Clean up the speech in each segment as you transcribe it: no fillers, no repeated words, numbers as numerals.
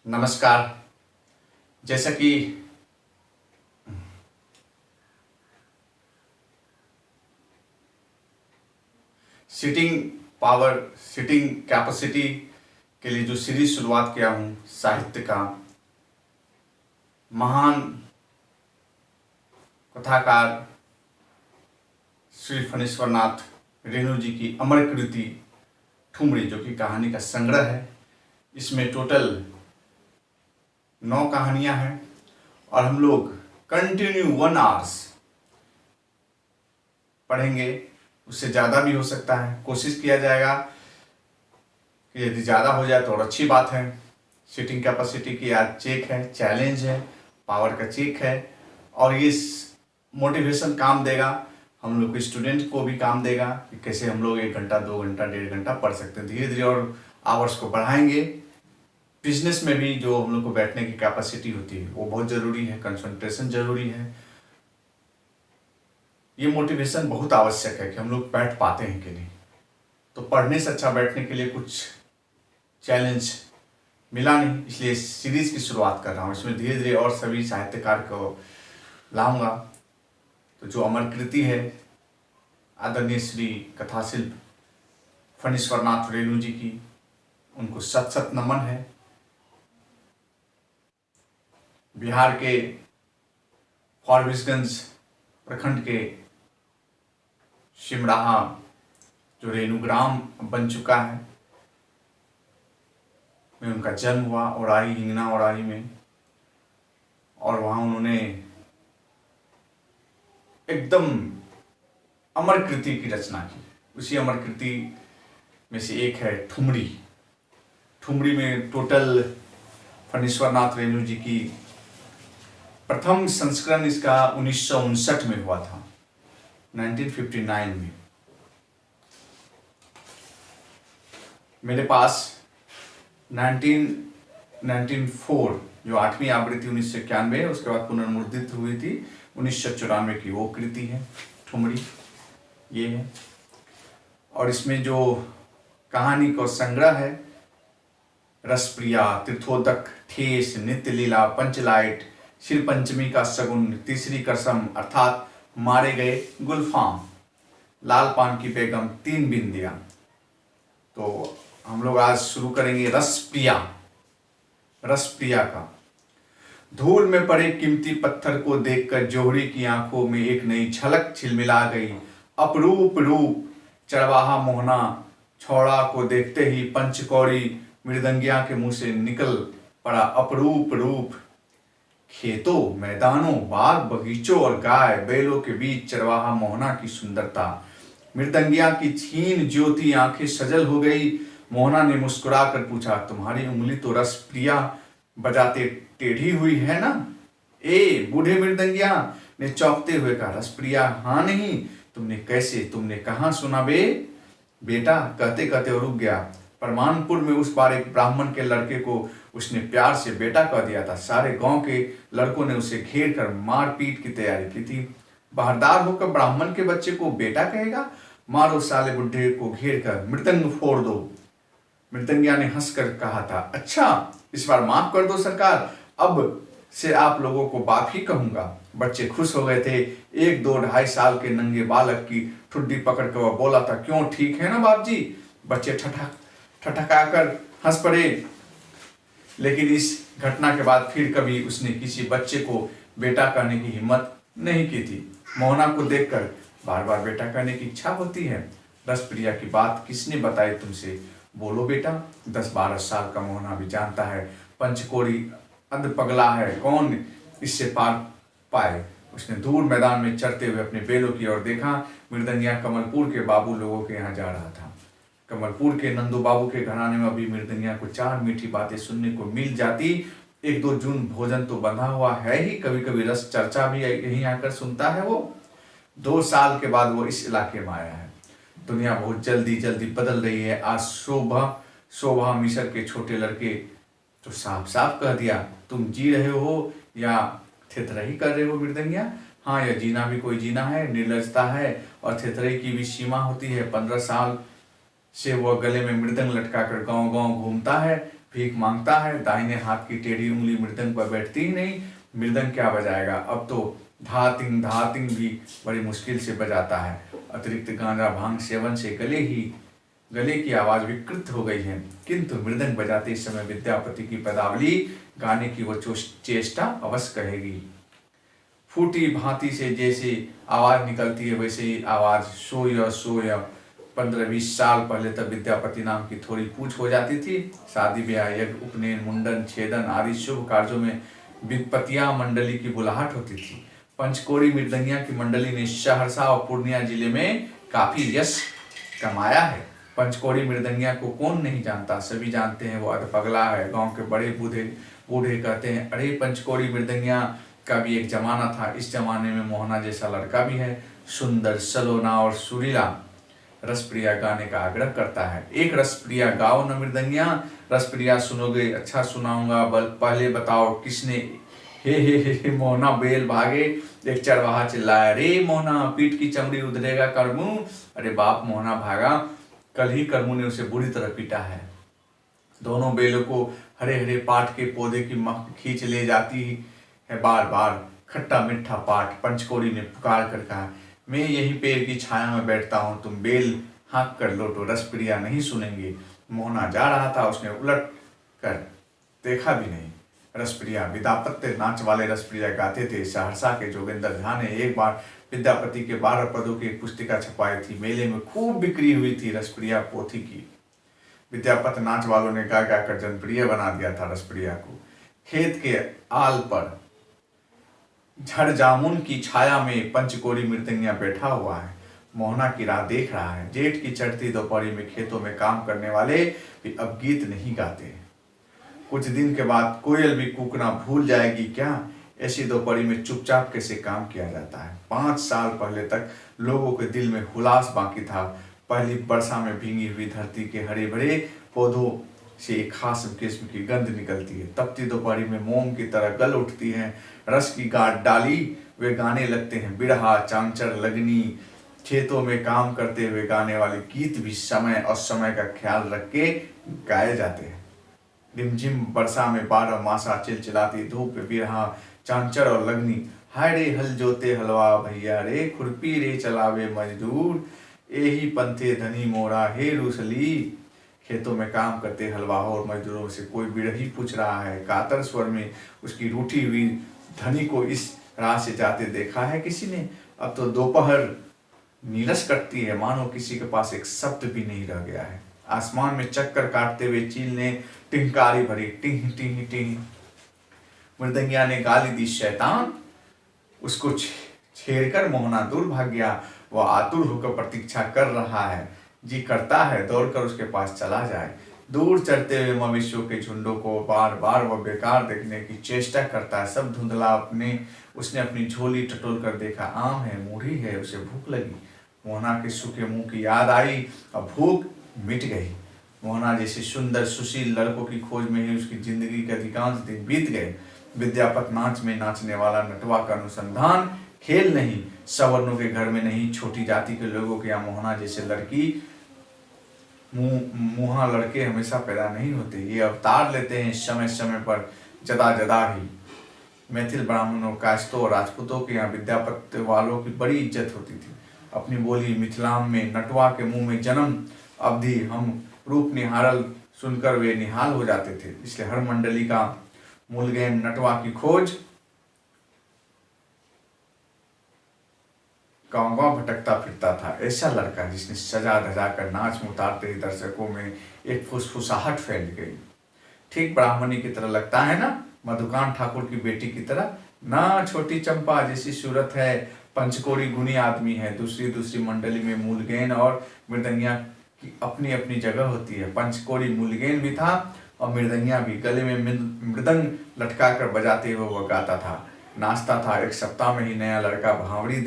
नमस्कार। जैसा कि सिटिंग पावर, सिटिंग कैपेसिटी के लिए जो सीरीज शुरुआत किया हूँ साहित्य का, महान कथाकार श्री फणीश्वरनाथ रेणु जी की अमर कृति ठुमरी, जो कि कहानी का संग्रह है। इसमें टोटल 9 कहानियां हैं और हम लोग कंटिन्यू 1 आवर्स पढ़ेंगे। उससे ज़्यादा भी हो सकता है, कोशिश किया जाएगा कि यदि ज़्यादा हो जाए तो और अच्छी बात है। सीटिंग कैपेसिटी की आज चेक है, चैलेंज है, पावर का चेक है और ये मोटिवेशन काम देगा, हम लोग के स्टूडेंट को भी काम देगा कि कैसे हम लोग 1 घंटा 2 घंटा 1.5 घंटा पढ़ सकते हैं। धीरे धीरे और आवर्स को बढ़ाएंगे। बिजनेस में भी जो हम लोग को बैठने की कैपेसिटी होती है वो बहुत ज़रूरी है, कंसंट्रेशन ज़रूरी है। ये मोटिवेशन बहुत आवश्यक है कि हम लोग बैठ पाते हैं कि नहीं। तो पढ़ने से अच्छा बैठने के लिए कुछ चैलेंज मिला नहीं, इसलिए सीरीज की शुरुआत कर रहा हूँ। इसमें धीरे धीरे और सभी साहित्यकार को लाऊंगा। तो जो अमर कृति है आदरणीय श्री कथाशिल्प फणीश्वरनाथ रेणु जी की, उनको सत सत नमन है। बिहार के फारबिसगंज प्रखंड के सिमराहा जो रेणु ग्राम बन चुका है, में उनका जन्म हुआ, ओराही, हिंगना ओराही में। और वहाँ उन्होंने एकदम अमर कृति की रचना की। उसी अमर कृति में से एक है ठुमरी। ठुमरी में टोटल फणीश्वरनाथ रेणु जी की प्रथम संस्करण इसका 1959 में हुआ था, 1959 में। मेरे पास 1994 जो 8वीं आवृत्ति 1991 है, उसके बाद पुनर्मुद्रित हुई थी 1994 की, वो कृति है ठुमरी, ये है। और इसमें जो कहानी का संग्रह है, रसप्रिया, तीर्थोदक, ठेस, नित्य लीला, पंचलाइट, श्री पंचमी का सगुन, तीसरी कसम अर्थात मारे गए गुलफाम, लाल पान की बेगम, 3 बिंदियां। तो हम लोग आज शुरू करेंगे रसप्रिया। रसप्रिया का धूल में पड़े कीमती पत्थर को देखकर जोहरी की आंखों में एक नई झलक छिलमिला गई। अपरूप रूप चरवाहा मोहना छौड़ा को देखते ही पंचकौड़ी मृदंगिया के मुंह से निकल पड़ा। अपरूप रूप खेतों, मैदानों, बाग बगीचों और गाय बैलों के बीच चरवाहा मोहना की सुंदरता। मृदंगिया की छीन ज्योति आंखें सजल हो गई। मोहना ने मुस्कुराकर पूछा, तुम्हारी उंगली तो रसप्रिया बजाते टेढ़ी हुई है ना? ए बूढ़े मृदंगिया ने चौंकते हुए कहा। रसप्रिया, हाँ नहीं, तुमने कैसे, तुमने कहाँ सुना बे? बेटा, कहते कहते वो रुक गया। परमानपुर में उस बार एक ब्राह्मण के लड़के को उसने प्यार से बेटा कह दिया था। सारे गांव के लड़कों ने उसे घेर कर मारपीट की तैयारी की थी। बहरदार होकर ब्राह्मण के बच्चे को बेटा कहेगा? मारो साले बुढ़े को घेर कर मृदंग फोड़ दो। मृदंगिया ने हंसकर कहा था। अच्छा, इस बार माफ कर दो सरकार, अब से आप लोगों को बाप ही कहूंगा। बच्चे खुश हो गए थे। 1, 2, 2.5 साल के नंगे बालक की ठुड्डी पकड़ कर वह बोला था, क्यों, ठीक है ना बाप जी? बच्चे ठठकाकर हंस पड़े। लेकिन इस घटना के बाद फिर कभी उसने किसी बच्चे को बेटा कहने की हिम्मत नहीं की थी। मोहना को देखकर बार बार बेटा कहने की इच्छा होती है। रसप्रिया की बात किसने बताई तुमसे? बोलो बेटा। 10-12 साल का मोहना भी जानता है पंचकोड़ी अंध पगला है, कौन इससे पार पाए। उसने दूर मैदान में चरते हुए अपने बैलों की ओर देखा। मृदंगिया कमलपुर के बाबू लोगों के यहाँ जा रहा था। कमलपुर के नंदू बाबू के घराने में अभी मृदंगिया को 4 मीठी बातें सुनने को मिल जाती। 1-2 जून भोजन तो बंधा हुआ है ही, कभी कभी रस चर्चा भी यहीं आकर सुनता है वो। 2 साल के बाद वो इस इलाके में आया है। दुनिया बहुत जल्दी जल्दी बदल रही है। आज शोभा मिसर के छोटे लड़के तो साफ साफ कह दिया, तुम जी रहे हो या थेथरही कर रहे हो मृदंगिया? हाँ, यह जीना भी कोई जीना है, निर्लजता है और थेथरही की भी सीमा होती है। 15 साल से वह गले में मृदंग लटकाकर गांव गांव घूमता है। भीख मांगता है, दाहिने हाथ की टेढ़ी उंगली मृदंग पर बैठती ही नहीं, मृदंग क्या बजाएगा। अब तो धातिंग धातिंग भी बड़ी मुश्किल से बजाता है। अतिरिक्त गांजा भांग सेवन से गले की आवाज विकृत हो गई है, किंतु मृदंग बजाते समय विद्यापति की पदावली गाने की वो चेष्टा अवश्य कहेगी। फूटी भांति से जैसे आवाज निकलती है वैसे ही आवाज सोया सोया। 15-20 साल पहले तक विद्यापति नाम की थोड़ी पूछ हो जाती थी। शादी ब्याह, यज्ञ, उपनयन, मुंडन, छेदन आदि शुभ कार्यों में विपतिया मंडली की बुलाहट होती थी। पंचकोड़ी मृदंगिया की मंडली ने सहरसा और पूर्णिया जिले में काफी यश कमाया है। पंचकोड़ी मृदंगिया को कौन नहीं जानता, सभी जानते हैं वो अधपगला है। गांव के बड़े बूढ़े कहते हैं, अरे पंचकोड़ी मृदंगिया का भी एक जमाना था, इस जमाने में मोहना जैसा लड़का भी है, सुंदर, सलोना और सुरीला। रसप्रिया गाने का आग्रह करता है। एक रसप्रिया गाओ न मृदंगिया। रसप्रिया सुनोगे? अच्छा सुनाऊंगा, पहले बताओ किसने हे मोहना बेल भागे। एक चरवाहा चिल्लाया, रे मोहना पीठ की चमड़ी उधरेगा करमू। अरे बाप, मोहना भागा, कल ही करमू ने उसे बुरी तरह पीटा है। दोनों बेलों को हरे हरे पाट के पौधे की महक खींच ले जाती है बार बार। खट्टा मीठा पाट। पंचकोड़ी ने पुकार कर कहा, मैं यही पेड़ की छाया में बैठता हूँ, तुम बेल हाँक कर लौटो। रसप्रिया नहीं सुनेंगे। मोहना जा रहा था, उसने उलट कर देखा भी नहीं। रसप्रिया, विद्यापत्य नाच वाले रसप्रिया गाते थे। सहरसा के जोगिंदर झा ने एक बार विद्यापति के 12 पदों की एक पुस्तिका छपाई थी। मेले में खूब बिक्री हुई थी रसप्रिया पोथी की। विद्यापति नाच वालों ने गा गा कर जनप्रिय बना दिया था रसप्रिया को। खेत के आल पर झड़ जामुन की छाया में पंचकोड़ी मृदंगिया बैठा हुआ है, मोहना की राह देख रहा है। जेठ की चढ़ती दोपहरी में खेतों में काम करने वाले भी अब गीत नहीं गाते। कुछ दिन के बाद कोयल भी कूकना भूल जाएगी क्या? ऐसी दोपहरी में चुपचाप कैसे काम किया जाता है। 5 साल पहले तक लोगों के दिल में हुलास बाकी था। पहली वर्षा में भींगी हुई धरती के हरे भरे पौधों से एक खास किस्म की गंध निकलती है। तपती दोपहरी में मोम की तरह गल उठती है। रस की गांठ डाली वे गाने लगते हैं। बिरहा, चांचर, लगनी, खेतों में काम करते हुए गाने वाले गीत भी समय और समय का ख्याल रख के गाए जाते हैं। रिमझिम वर्षा में 12 मासा चिलचिलाती धूप, बिरहा, चांचर और लगनी। हाय रे हल जोते हलवा भैया रे, खुरपी रे चलावे मजदूर, एही पंथे धनी मोरा हे रूसली। खेतों में काम करते हलवाहों और मजदूरों से कोई बिरही पूछ रहा है। कातर स्वर में उसकी रूठी हुई धनी को इस राह से जाते देखा है किसी ने? अब तो दोपहर नीरस कटती है, मानो किसी के पास एक शब्द भी नहीं रह गया है। आसमान में चक्कर काटते हुए चील ने टिंकारी भरी, टिंह टिंह टिंह। मृदंगिया ने गाली दी, शैतान। उसको छेड़कर मोहना दूर भाग गया। वह आतुर होकर प्रतीक्षा कर रहा है, जी करता है दौड़कर उसके पास चला जाए। दूर चढ़ते हुए मवेशियों के झुंडों को बार बार वह बेकार देखने की चेष्टा करता है। सब धुंधला। उसने अपनी झोली टटोल कर देखा, आम है, मूढ़ी है, उसे भूख लगी। मोहना के सूखे मुंह की याद आई और भूख मिट गई। मोहना जैसे सुंदर सुशील लड़कों की खोज में ही उसकी जिंदगी के अधिकांश दिन बीत गए। विद्यापत नाच में नाचने वाला नटवा का अनुसंधान खेल नहीं, सवर्णों के घर में नहीं, छोटी जाति के लोगों के यहाँ मोहना जैसे लड़की मुहा लड़के हमेशा पैदा नहीं होते। ये अवतार लेते हैं समय समय पर जदा जदा ही। मैथिल ब्राह्मणों, कायस्थों और राजपूतों के यहाँ विद्यापत्य वालों की बड़ी इज्जत होती थी। अपनी बोली मिथिलाम में नटवा के मुंह में जन्म अवधि हम रूप निहारल सुनकर वे निहाल हो जाते थे। इसलिए हर मंडली का मूलगेम नटवा की खोज गाँव गाँव भटकता फिरता था। ऐसा लड़का जिसने सजा धजा कर नाच में उतारते ही दर्शकों में एक फुसफुसाहट फैल गई। ठीक ब्राह्मणी की तरह लगता है ना, मधुकान ठाकुर की बेटी की तरह ना। छोटी चंपा जैसी सूरत है, पंचकोड़ी गुणी आदमी है। दूसरी मंडली में मूलगेन और मृदंगिया की अपनी अपनी जगह होती है। पंचकोड़ी मूलगेन भी था और मृदंगिया भी। गले में मृदंग लटका कर बजाते हुए वह गाता था, नाचता था। एक सप्ताह में ही नया लड़का भावड़ी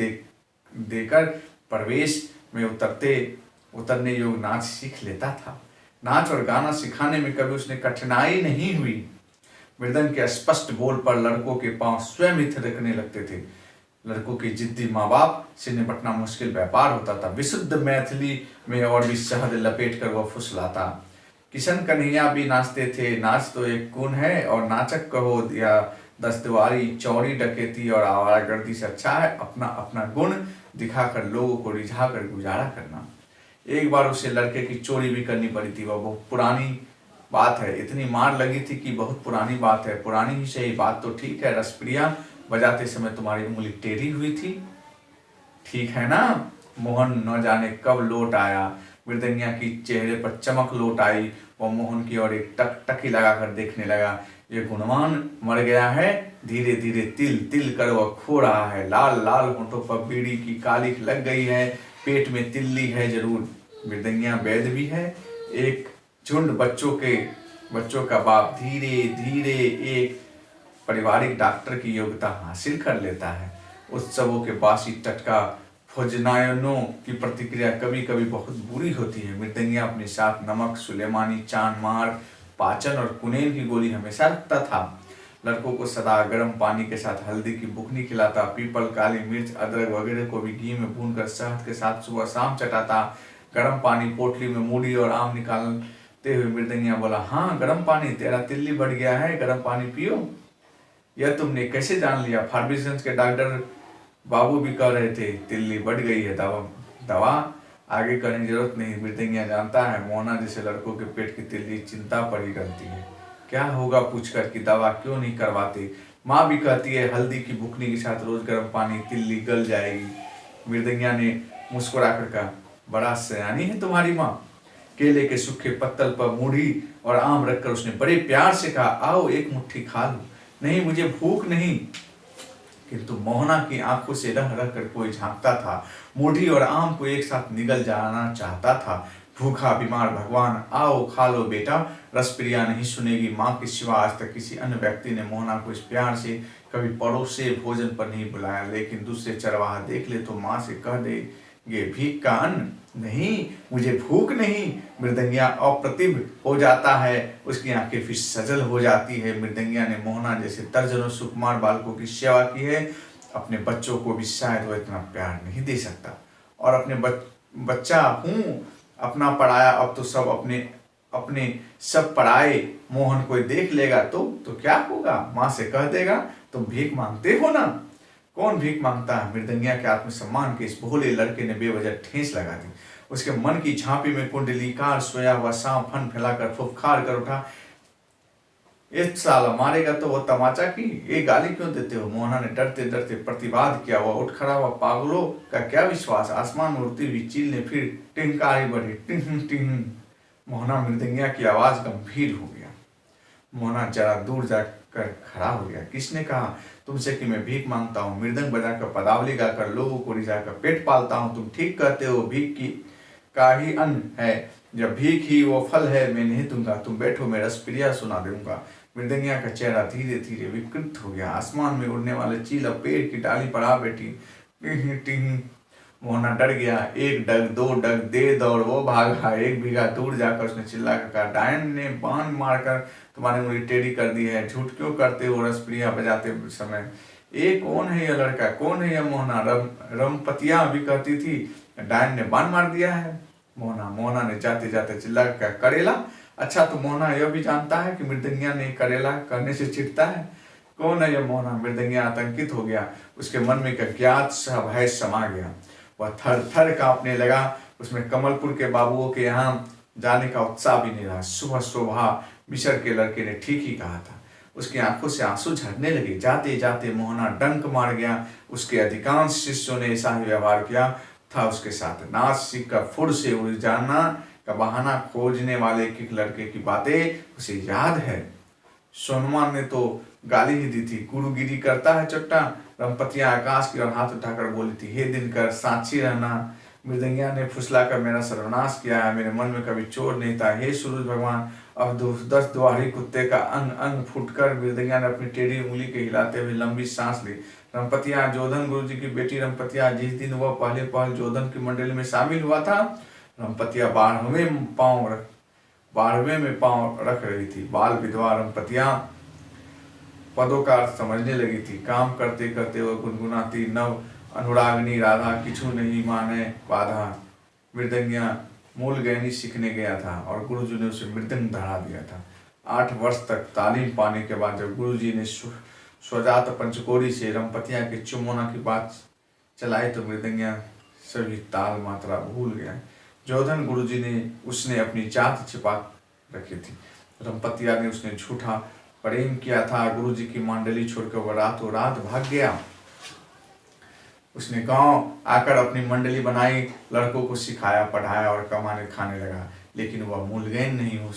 देकर प्रवेश में उतरने योग नाच सीख लेता था। नाच और गाना सिखाने में कभी उसने कठिनाई नहीं हुई। मृदंग के स्पष्ट बोल पर लड़कों के पांव स्वयं ही थिरकने लगते थे। लड़कों के जिद्दी माँ बाप से निपटना मुश्किल व्यापार होता था। विशुद्ध मैथिली में और भी शहद लपेट कर वह फुसलाता, किशन कन्हैया भी नाचते थे, नाच तो एक गुण है और नाचक कहो या 10 दिवारी, चौड़ी डकैती और आवारागर्दी से अच्छा है अपना अपना गुण दिखाकर लोगों को रिझाकर गुजारा करना। एक बार उसे लड़के की चोरी भी करनी पड़ी थी, वह बहुत पुरानी बात है, इतनी मार लगी थी कि बहुत पुरानी बात है। पुरानी ही सही, बात तो ठीक है, रसप्रिया बजाते समय तुम्हारी उंगली टेढ़ी हुई थी, ठीक है ना। मोहन न जाने कब लौट आया, मृदंगिया की चेहरे पर चमक लौट आई। वह मोहन की ओर एक टकी लगाकर देखने लगा। ये गुणवान मर गया है, धीरे धीरे तिल तिल कर वह खो रहा है। लाल लाल होंठों पर बीड़ी की कालिख लग गई है, पेट में तिल्ली है जरूर। मृदंगिया वैद्य भी है, एक झुंड बच्चों का बाप धीरे धीरे एक पारिवारिक डॉक्टर की योग्यता हासिल कर लेता है। उत्सवों के बासी टटका भोजनायनों की प्रतिक्रिया कभी कभी बहुत बुरी होती है। मृदंगिया अपने साथ नमक, सुलेमानी, चांद मार, पाचन और कुनेल की गोली हमेशा रखता था। लड़कों को सदा गर्म पानी के साथ हल्दी की बुकनी खिलाता, पीपल, काली मिर्च, अदरक वगैरह को भी घी में भूनकर शहद के साथ सुबह शाम चटाता। गर्म पानी पोटली में मूढ़ी और आम निकालते हुए मृदंगिया बोला, हाँ गर्म पानी, तेरा तिल्ली बढ़ गया है, गर्म पानी पियो। यह तुमने कैसे जान लिया? फार्मेसिस्ट के डॉक्टर बाबू भी कह रहे थे तिल्ली बढ़ गई है, दवा आगे करने की जरूरत नहीं। मृदंगिया जानता है मोहना जैसे लड़कों के पेट की तिल्ली चिंता पड़ी रहती है, क्या होगा पूछकर कि दवा क्यों नहीं करवाते। माँ भी कहती है हल्दी की बुकनी के साथ रोज गर्म पानी, तिल्ली गल जाएगी। मृदंगिया ने मुस्कुरा कर कहा, बड़ा सयानी है तुम्हारी माँ। केले के सूखे पत्तल पर मूढ़ी और आम रखकर उसने बड़े प्यार से कहा, आओ एक मुट्ठी खा लो। नहीं मुझे भूख नहीं। किंतु मोहना की आंखों से रह रह कर कोई झांकता था, मूढ़ी और आम को एक साथ निगल जाना चाहता था। भूखा बीमार भगवान, आओ खा लो बेटा। रसप्रिया नहीं सुनेगी, माँ के सिवा आज तक किसी अन्य व्यक्ति ने मोहना को इस प्यार से कभी पड़ोसे भोजन पर नहीं बुलाया। लेकिन दूसरे चरवाहा देख ले तो माँ से कह देंगे भीख का अन्न नहीं, मुझे भूख नहीं। मृदंगिया अप्रतिभ हो जाता है, उसकी आंखें फिर सजल हो जाती है। मृदंगिया ने मोहना जैसे दर्जनों सुकुमार बालकों की सेवा की है, अपने बच्चों को भी शायद वो इतना प्यार नहीं दे सकता। और अपने बच्चा हूँ, अपना पढ़ाया, अब तो सब अपने सब पढ़ाए। मोहन कोई देख लेगा तो क्या होगा? माँ से कह देगा तुम भीख मांगते हो ना। कौन भीख मांगता है? मृदंगिया के आत्मसम्मान के इस भोले लड़के ने बेवजह ठेस लगा दी। उसके मन की झांपी में कुंडलीकार सोया हुआ सांप फन फैलाकर फुफकार कर उठा, एक साला मारेगा तो वो तमाचा की, ये गाली क्यों देते हो? मोहना ने डरते डरते प्रतिवाद किया। वह उठ खड़ा हुआ, पागलों का क्या विश्वास? आसमान में उड़ती हुई चील ने फिर टिंकारी बढ़ी, टिंग टिंग। मोहना मृदंगिया की आवाज गंभीर हो गया। मोहना जरा दूर जाकर खड़ा हो गया। किसने कहा तुमसे कि मैं भीख मांगता हूँ? मृदंग बजाकर, पदावली गाकर, लोगों को रिझाकर पेट पालता हूँ। तुम ठीक कहते हो, भीख का ही अन्न है, जब भीख ही वो फल है, मैं नहीं दूंगा। तुम बैठो, मैं रसप्रिया सुना दूंगा। मृदंगिया का चेहरा धीरे धीरे विकृत हो गया। आसमान में उड़ने वाले चील अब पेड़ की डाली पर आ बैठी, टिंग टिंग। मोहना डर गया। एक डग, दो डग दे दौड़ वो भागा। 1 बीघा दूर जाकर उसने चिल्लाकर कहा, डायन ने बाण मारकर तुम्हारी उंगली टेढ़ी कर दी है, झूठ क्यों करते हो? रसप्रिया बजाते समय, ये कौन है यह लड़का, कौन है यह मोहना? रमपतिया भी कहती थी डायन ने बाण मार दिया है। मोहना ने जाते जाते चिल्लाकर कहा, करेला? अच्छा तो मोहना यह भी जानता है कि मृदंगिया ने करेला करने से चिढ़ता है। कौन है यह मोहना? मृदंगिया आतंकित हो गया। उसके मन में एक अज्ञात सा भय समा गया। वह थर थर कांपने लगा। उसमें कमलपुर के बाबुओं के यहाँ जाने का उत्साह भी नहीं रहा। सुबह शोभा मिश्र के लड़के ने ठीक ही कहा था। उसकी आंखों से आंसू झरने लगे। जाते जाते मोहना डंक मार गया। उसके अधिकांश शिष्यों ने ऐसा ही व्यवहार किया था उसके साथ। नाच सीखकर फुर से उड़ जाना का बहाना खोजने वाले एक लड़के की बातें उसे याद है। सोनमान ने तो गाली ही दी थी, गुरुगिरी करता है चट्टा। रमपतिया आकाश की ओर हाथ उठाकर बोली थी, हे दिनकर साक्षी रहना। मृदंगिया ने फुसलाकर मेरा सर्वनाश किया है, मेरे मन में कभी चोर नहीं था। हे सूरज भगवान, अब 10 द्वारी कुत्ते का अंग अंग फूटकर। मृदंगिया ने अपनी टेढ़ी उंगली के हिलाते हुए लंबी सांस ली। रमपतिया, जोधन गुरुजी की बेटी रमपतिया, जिस दिन वह पहल जोधन की मंडली में शामिल हुआ था, रमपतिया 12वें में पांव रख रही थी। बाल विधवा रमपतिया पदों का अर्थ समझने लगी थी। काम करते करते वह गुनगुनाती, नव अनुरागनी राधा, किछु नहीं माने बाधा। मृदंगिया मूल गैनी सीखने गया था और गुरुजी ने उसे मृदंग धरा दिया था। 8 वर्ष तक तालीम पाने के बाद जब गुरुजी ने स्वजात पंचकोरी से रमपतिया के चुमोना की बात चलाई तो मृदंगिया सभी ताल मात्रा भूल गया। जोधन गुरुजी ने उसने अपनी जात छिपा रखी थी। रमपतिया ने उसने झूठा प्रेम किया था। गुरुजी की मंडली छोड़कर वह रातों रात भाग गया। उसने गांव आकर अपनी मंडली बनाई, लड़कों को सिखाया, पढ़ाया और कमाने खाने लगा, लेकिन वह मूलगैन नहीं हो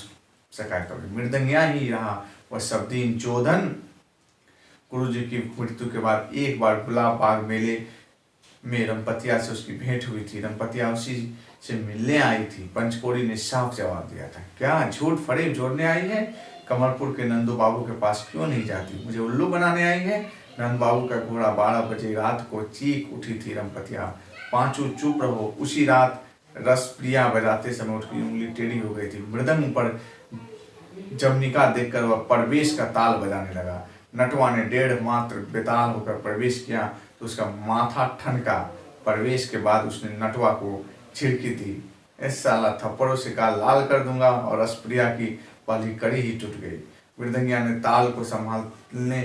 सका। कभी मृदंगिया ही रहा। वह सब दिन जोधन गुरुजी की मृत्यु के बाद एक बार गुलाब बाग मेले में रमपतिया से उसकी भेंट हुई थी। रमपतिया उसी से मिलने आई थी। पंचकोरी ने साफ जवाब दिया था, क्या झूठ फरेब जोड़ने आई है? कमलपुर के नंदू बाबू के पास क्यों नहीं जाती? मुझे उल्लू बनाने आई है? नंद बाबू का घोड़ा 12 बजे रात को चीख उठी थी। रमपतिया, पांचों चुप रहो। उसी रात रसप्रिया बजाते समय उसकी उंगली टेढ़ी हो गई थी। मृदंग पर जमनिका देखकर वह प्रवेश का ताल बजाने लगा। नटवा ने 1.5 मात्र बेताल होकर प्रवेश किया तो उसका माथा ठनका। प्रवेश के बाद उसने नटवा को छिड़की दी, इस साला थप्पड़ों से गाल लाल कर दूंगा, और रसप्रिया की पहली कड़ी ही टूट गई। मृदंगिया ने ताल को संभालने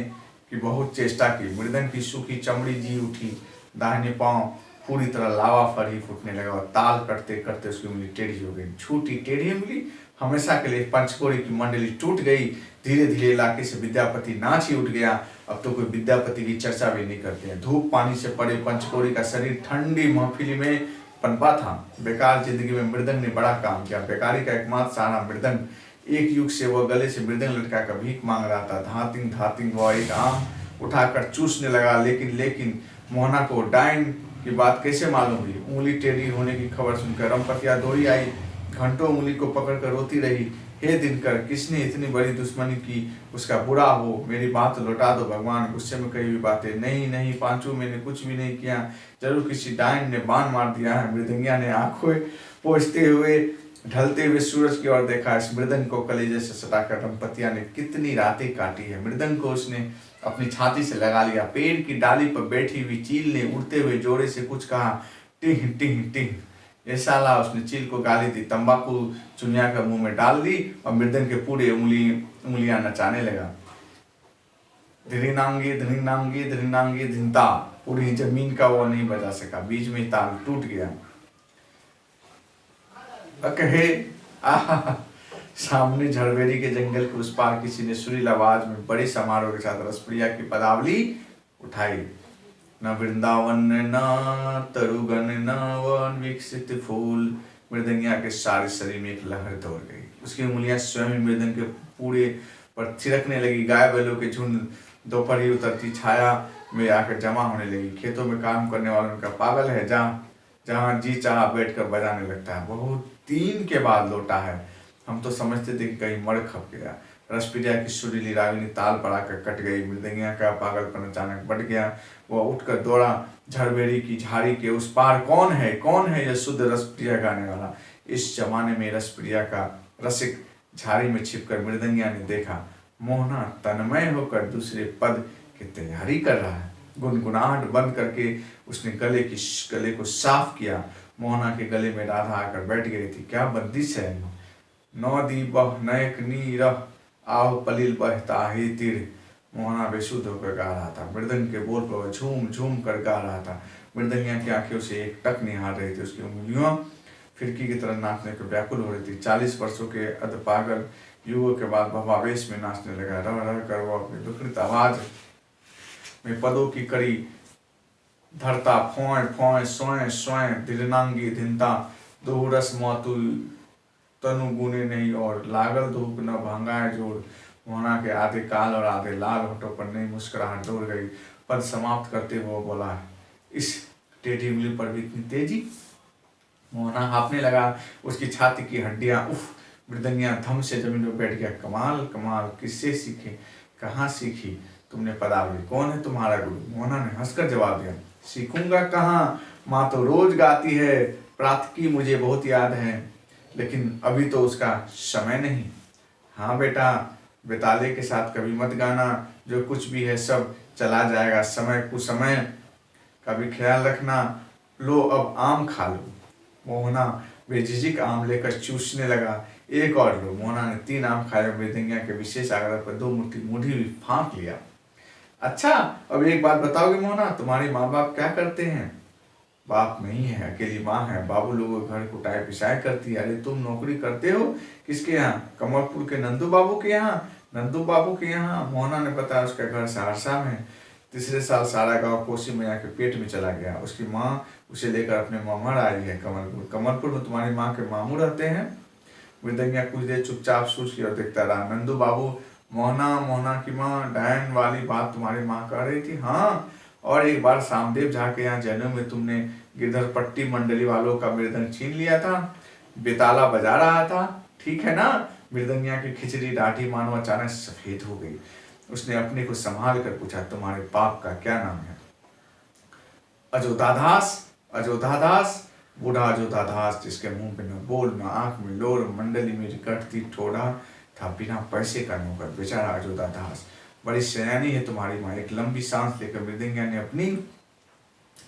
की बहुत चेष्टा की। मृदंग की सूखी चमड़ी जी उठी। दाहिने पांव पूरी तरह लावा फरी फूटने लगा और ताल करते करते उसकी उंगली टेढ़ी हो गई। छूटी टेढ़ी उंगली हमेशा के लिए पंचकोरी की मंडली टूट गई। धीरे धीरे इलाके से विद्यापति नाच ही उठ गया। अब तो कोई विद्यापति की चर्चा भी नहीं करते हैं। धूप पानी से पड़े पंचकोरी का शरीर ठंडी महफिली में पनपा था। बेकार जिंदगी में मृदंग ने बड़ा काम किया। बेकारी का एकमात्र सहारा मृदंग। एक युग से वह गले से मृदंग लटका कर भीख मांग रहा था। धातिंग धातिंग वह एक आम उठाकर चूसने लगा। लेकिन मोहना को डाइन की बात कैसे मालूम हुई? उंगली टेढ़ी होने की खबर सुनकर रमपतिया दौड़ी आई। घंटों उंगली को पकड़कर रोती रही, हे दिनकर, किसने इतनी बड़ी दुश्मनी की? उसका बुरा हो, मेरी बात लौटा दो भगवान। गुस्से में कही हुई बातें। नहीं पांचू, मैंने कुछ भी नहीं किया। जरूर किसी डाइन ने बाण मार दिया है। मृदंगिया ने आंखों पोंछते हुए ढलते हुए सूरज की ओर देखा। इस मृदंग को कलेजे से सटाकर रमपतिया ने कितनी रातें काटी है। मृदंग को उसने अपनी छाती से लगा लिया। पेड़ की डाली पर बैठी हुई चील ने उड़ते हुए जोरे से कुछ कहा, टिंग टिंग टिंग। ये साला, उसने चील को गाली दी। तंबाकू चुनिया कर मुंह में डाल दी और मृदंग के पूरे उंगलियां नचाने लगा। धीरिनांगी धीरिनांगी धीरिनांगी धिनता। पूरी जमीन का वो नहीं बजा सका। बीच में ताल टूट गया। कहे आहा, सामने झड़बेरी के जंगल के उस पार किसी ने सुरील आवाज में बड़े समारोह के साथ रसप्रिया की पदावली उठाई। न वृंदावन न तरुगन न वन विकसित फूल। मृदंगिया के सारे शरीर में एक लहर दौड़ गई। उसकी उंगलियां स्वयं मृदंग के पूरे पर थिरकने लगी। गाय बैलों के झुंड दोपहर ही उतरती छाया में आकर जमा होने लगी। खेतों में काम करने वालों का पागल है, जहाँ जी चाह बैठकर बजाने लगता है। बहुत दिन के बाद लौटा है। हम तो समझते थे कि कहीं मर खप गया। रसप्रिया की सुरीली रागिनी ताल पर आकर कट गई। मृदंगिया का पागलपन अचानक बढ़ गया। वह उठकर दौड़ा। झड़बेरी की झाड़ी के उस पार कौन है यह शुद्ध रसप्रिया गाने वाला? इस जमाने में रसप्रिया का रसिक झाड़ी में छिपकर मृदंगिया ने देखा। मोहना तन्मय होकर दूसरे पद की तैयारी कर रहा है। गुनगुनाहट बंद करके उसने गले को साफ किया। मोहना के गले में राधा आकर बैठ गई थी। क्या बंदिश है! नौ दी बह नयक नीर आव पलिल बहता हे तीर। मोहना बेसुध होकर गा रहा था। मृदंग के बोल पर वह झूम झूम कर गा रहा था। मृदंगिया की आंखें से एक टक निहार रही थी। उसकी उंगलियों फिरकी की तरह नाचने को व्याकुल हो रही थी। 40 वर्षों के अधपागल युगों के बाद भवावेश में नाचने लगा। रह रह कर वो अपनी दुखित आवाज में पदों की कड़ी धरता। फोय फोय सोय सोय धीरनांगी धिनता। दोहरस मातु तनु गुने नहीं और लागल धूप न भंगाए जोड़। मोहना के आधे काल और आधे लाल होठों पर नई मुस्कुराहट दौड़ गई। पद समाप्त करते हुए बोला, इस टेढ़ी उंगली पर भी इतनी तेजी? मोहना हाँफने लगा। उसकी छाती की हड्डियां उफ। मृदंगिया धम से जमीन पर बैठ गया। कमाल कमाल, किससे सीखे, कहाँ सीखी तुमने पदावली? कौन है तुम्हारा गुरु? मोहना ने हंसकर जवाब दिया, सीखूंगा कहाँ, माँ तो रोज गाती है। प्रातः की मुझे बहुत याद है, लेकिन अभी तो उसका समय नहीं। हाँ बेटा, बेताले के साथ कभी मत गाना। जो कुछ भी है सब चला जाएगा। समय का भी ख्याल रखना। लो अब आम खा लो। मोहना बेझिझक आम लेकर चूसने लगा। एक और लो। मोहना ने 3 आम खाए। मृदंगिया के विशेष आग्रह पर 2 मुट्ठी मुढ़ी हुई फाँक लिया। अच्छा, अब एक बात बताओगे मोहना, तुम्हारे माँ बाप क्या करते हैं? बाप नहीं है, अकेली माँ है। बाबू लोगों के घर कुटाई पिसाई करती है। अरे तुम नौकरी करते हो किसके यहाँ? कमलपुर के नंदू बाबू के यहाँ। नंदू बाबू के यहाँ? मोहना ने बताया उसका घर सहरसा में। तीसरे साल सारा गांव कोसी मैया के पेट में चला गया। उसकी माँ उसे लेकर अपने मामा आई है कमलपुर। कमलपुर में तुम्हारी माँ के मामू रहते हैं। मृदंगिया कुछ देर चुपचाप सोच की और देखता रहा। नंदू बाबू, मोहना की माँ डायन वाली बात तुम्हारी माँ कह रही थी? हाँ, और एक बार सामदेव झा के यहाँ जनेऊ में तुमने गिरधर पट्टी मंडली वालों का मृदंग छीन लिया था, बेताला बजा रहा था, ठीक है ना? मृदंगिया की खिचड़ी डांटी मानो अचानक सफेद हो गई। उसने अपने को संभाल कर पूछा, तुम्हारे बाप का क्या नाम है? अजोधादास। अजोधादास? बूढ़ा अजोधादास, जिसके मुंह पे न बोल न आंख में लोर, मंडली में रिकटती ठोड़ा था, बिना पैसे का नौकर, बेचारा अजोधादास। बड़ी सयानी है तुम्हारी माँ। एक लंबी सांस लेकर मृदंगिया ने अपनी